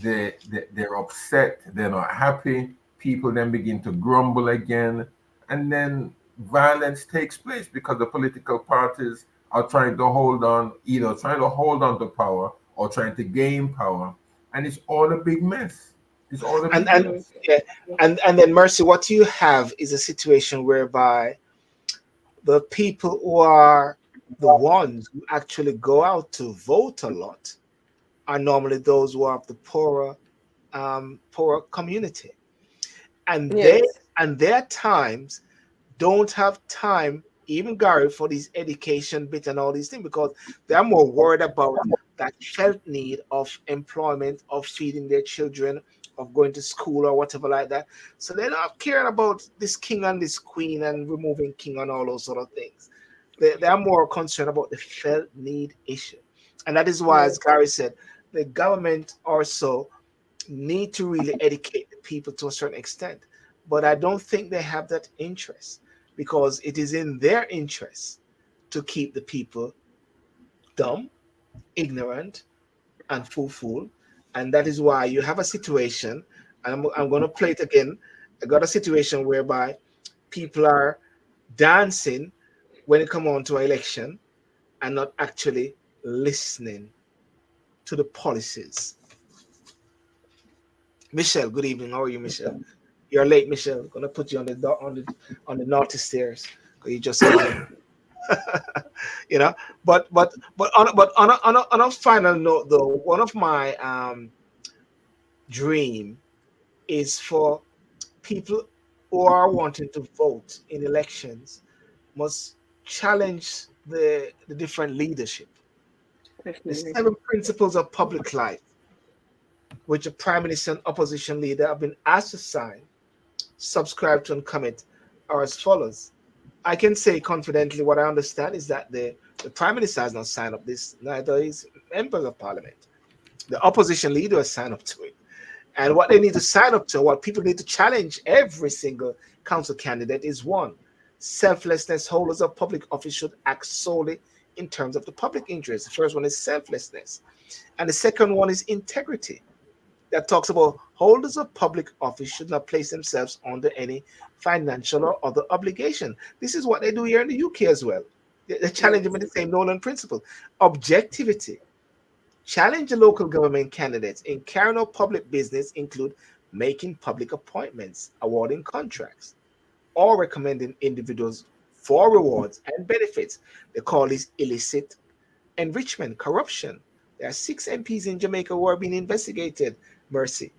they're upset, they're not happy. People then begin to grumble again, and then violence takes place because the political parties are trying to hold on, either trying to hold on to power or trying to gain power, and it's all a big mess. It's all a big mess. And then Mercy, what you have is a situation whereby the people who are the ones who actually go out to vote a lot are normally those who are of the poorer community, and they at times don't have time, even Garry, for these education bit and all these things, because they're more worried about that felt need of employment, of feeding their children, of going to school or whatever like that. So they're not caring about this king and this queen and removing king and all those sort of things. They're more concerned about the felt need issue. And that is why, as Garry said, the government also need to really educate the people to a certain extent. But I don't think they have that interest, because it is in their interest to keep the people dumb, ignorant, and fool. And that is why you have a situation, and I'm going to play it again. I got a situation whereby people are dancing when it come on to an election and not actually listening to the policies. Michelle, good evening. How are you, Michelle? You're late, Michelle. I'm gonna put you on the naughty stairs because you just came in. But on a final note, though, one of my dream is for people who are wanting to vote in elections must challenge the different leadership. Definitely. The 7 principles of public life, which a prime minister and opposition leader have been asked to sign, subscribe to, and commit, are as follows. I can say confidently what I understand is that the prime minister has not signed up this, neither is members of parliament. The opposition leader has signed up to it. And what they need to sign up to, what people need to challenge every single council candidate is: 1, selflessness. Holders of public office should act solely in terms of the public interest. The first one is selflessness. And the second one is integrity. That talks about holders of public office should not place themselves under any financial or other obligation. This is what they do here in the UK as well. They challenge them in the same Nolan principle. Objectivity. Challenge the local government candidates in carrying out public business include making public appointments, awarding contracts, or recommending individuals for rewards and benefits. They call this illicit enrichment, corruption. There are 6 MPs in Jamaica who are being investigated, Mercy,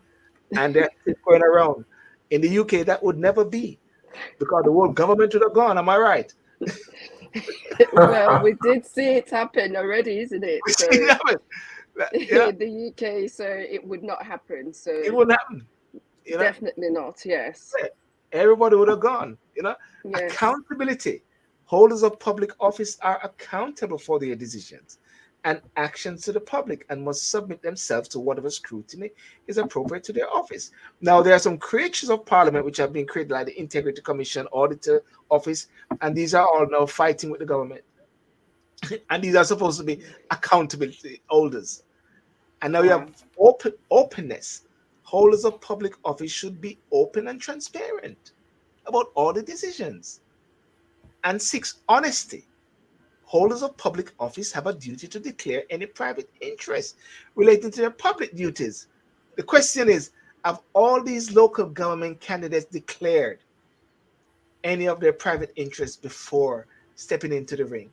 and they're going around. In the UK, that would never be, because the whole government would have gone. Am I right? Well, we did see it happen already, isn't it? So, in the UK, so it would not happen. So it wouldn't happen. Definitely not. Yes. Everybody would have gone. Yes. Accountability. Holders of public office are accountable for their decisions and actions to the public and must submit themselves to whatever scrutiny is appropriate to their office. Now, there are some creatures of parliament which have been created, like the Integrity Commission, Auditor Office, and these are all now fighting with the government. And these are supposed to be accountability holders. And now you have openness. Holders of public office should be open and transparent about all the decisions. And 6, honesty. Holders of public office have a duty to declare any private interest relating to their public duties. The question is, have all these local government candidates declared any of their private interests before stepping into the ring?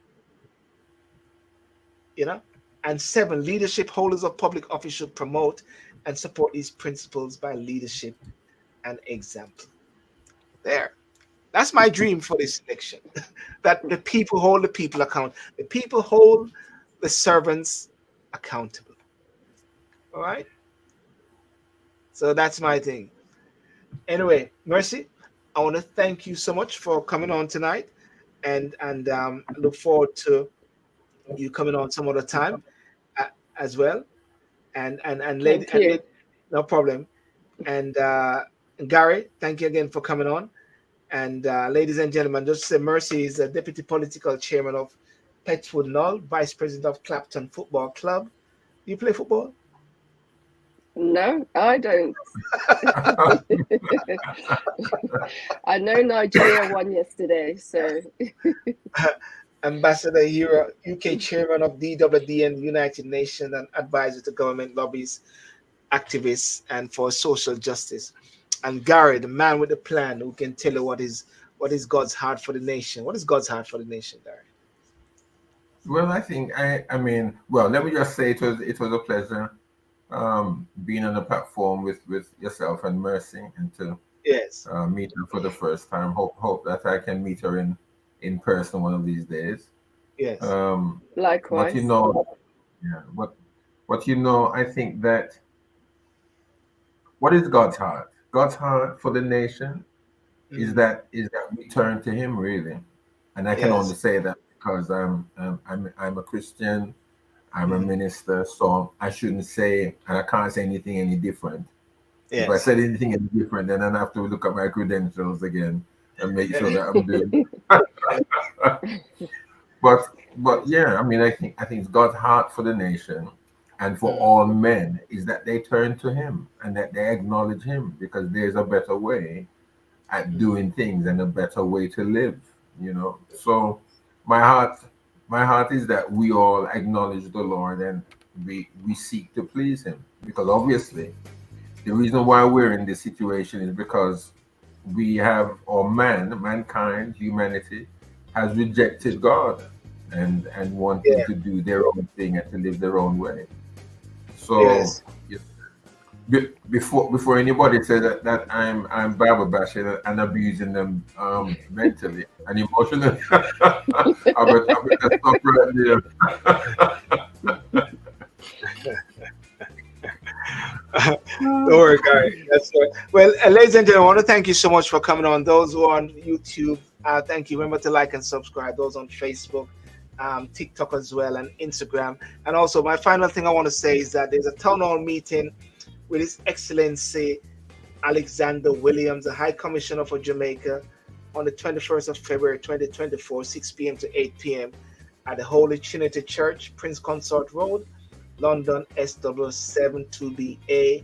And 7, leadership holders of public office should promote and support these principles by leadership and example. There. That's my dream for this election. That the people hold the people accountable. The people hold the servants accountable. All right? So that's my thing. Anyway, Mercy, I want to thank you so much for coming on tonight, and look forward to you coming on some other time as well. And lady, no problem. And Garry, thank you again for coming on. And ladies and gentlemen, just say Mercy is the deputy political chairman of Petwood Knoll, vice president of Clapton Football Club. Do you play football? No, I don't. I know Nigeria won yesterday, so. Ambassador Hero, UK chairman of DWDN, United Nations, and advisor to government lobbies, activists, and for social justice. And Garry, the man with the plan, who can tell you what is God's heart for the nation. What is God's heart for the nation, Garry? Well, I think I mean, well, let me just say it was a pleasure being on the platform with yourself and Mercy, and to meet her for the first time. Hope that I can meet her in person one of these days. Yes. Likewise. But I think that what is God's heart? God's heart for the nation is that we turn to Him, really. And I can only say that because I'm a Christian, I'm a minister, so I shouldn't say, and I can't say anything any different. Yes. If I said anything any different, then I have to look at my credentials again and make sure that I'm doing. But yeah, I mean, I think it's God's heart for the nation and for all men is that they turn to Him and that they acknowledge Him, because there's a better way at doing things and a better way to live, So my heart is that we all acknowledge the Lord and we seek to please Him, because obviously the reason why we're in this situation is because we have, or mankind, humanity has rejected God and wanted to do their own thing and to live their own way. So before anybody says that I'm Bible bashing and abusing them mentally and emotionally, I better stop right there. Don't worry, Garry. That's good. Well, ladies and gentlemen, I want to thank you so much for coming on. Those who are on YouTube, thank you. Remember to like and subscribe. Those on Facebook, TikTok as well, and Instagram. And also, my final thing I want to say is that there's a town hall meeting with His Excellency Alexander Williams, the High Commissioner for Jamaica, on the 21st of February 2024, 6 p.m. to 8 p.m. at the Holy Trinity Church, Prince Consort Road, London, SW7 2BA.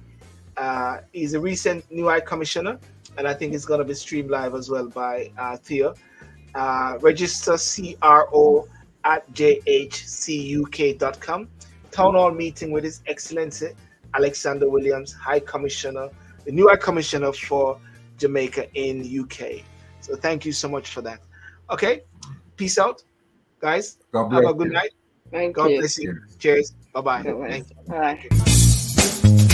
He's a recent new High Commissioner, and I think it's going to be streamed live as well by Theo. Register CRO at jhcuk.com. Town hall meeting with His Excellency Alexander Williams, High Commissioner, the new High Commissioner for Jamaica in UK. So thank you so much for that. Okay, peace out, guys. Have a good night. Thank God you. bless you. Cheers. Bye-bye. Thank you. Bye.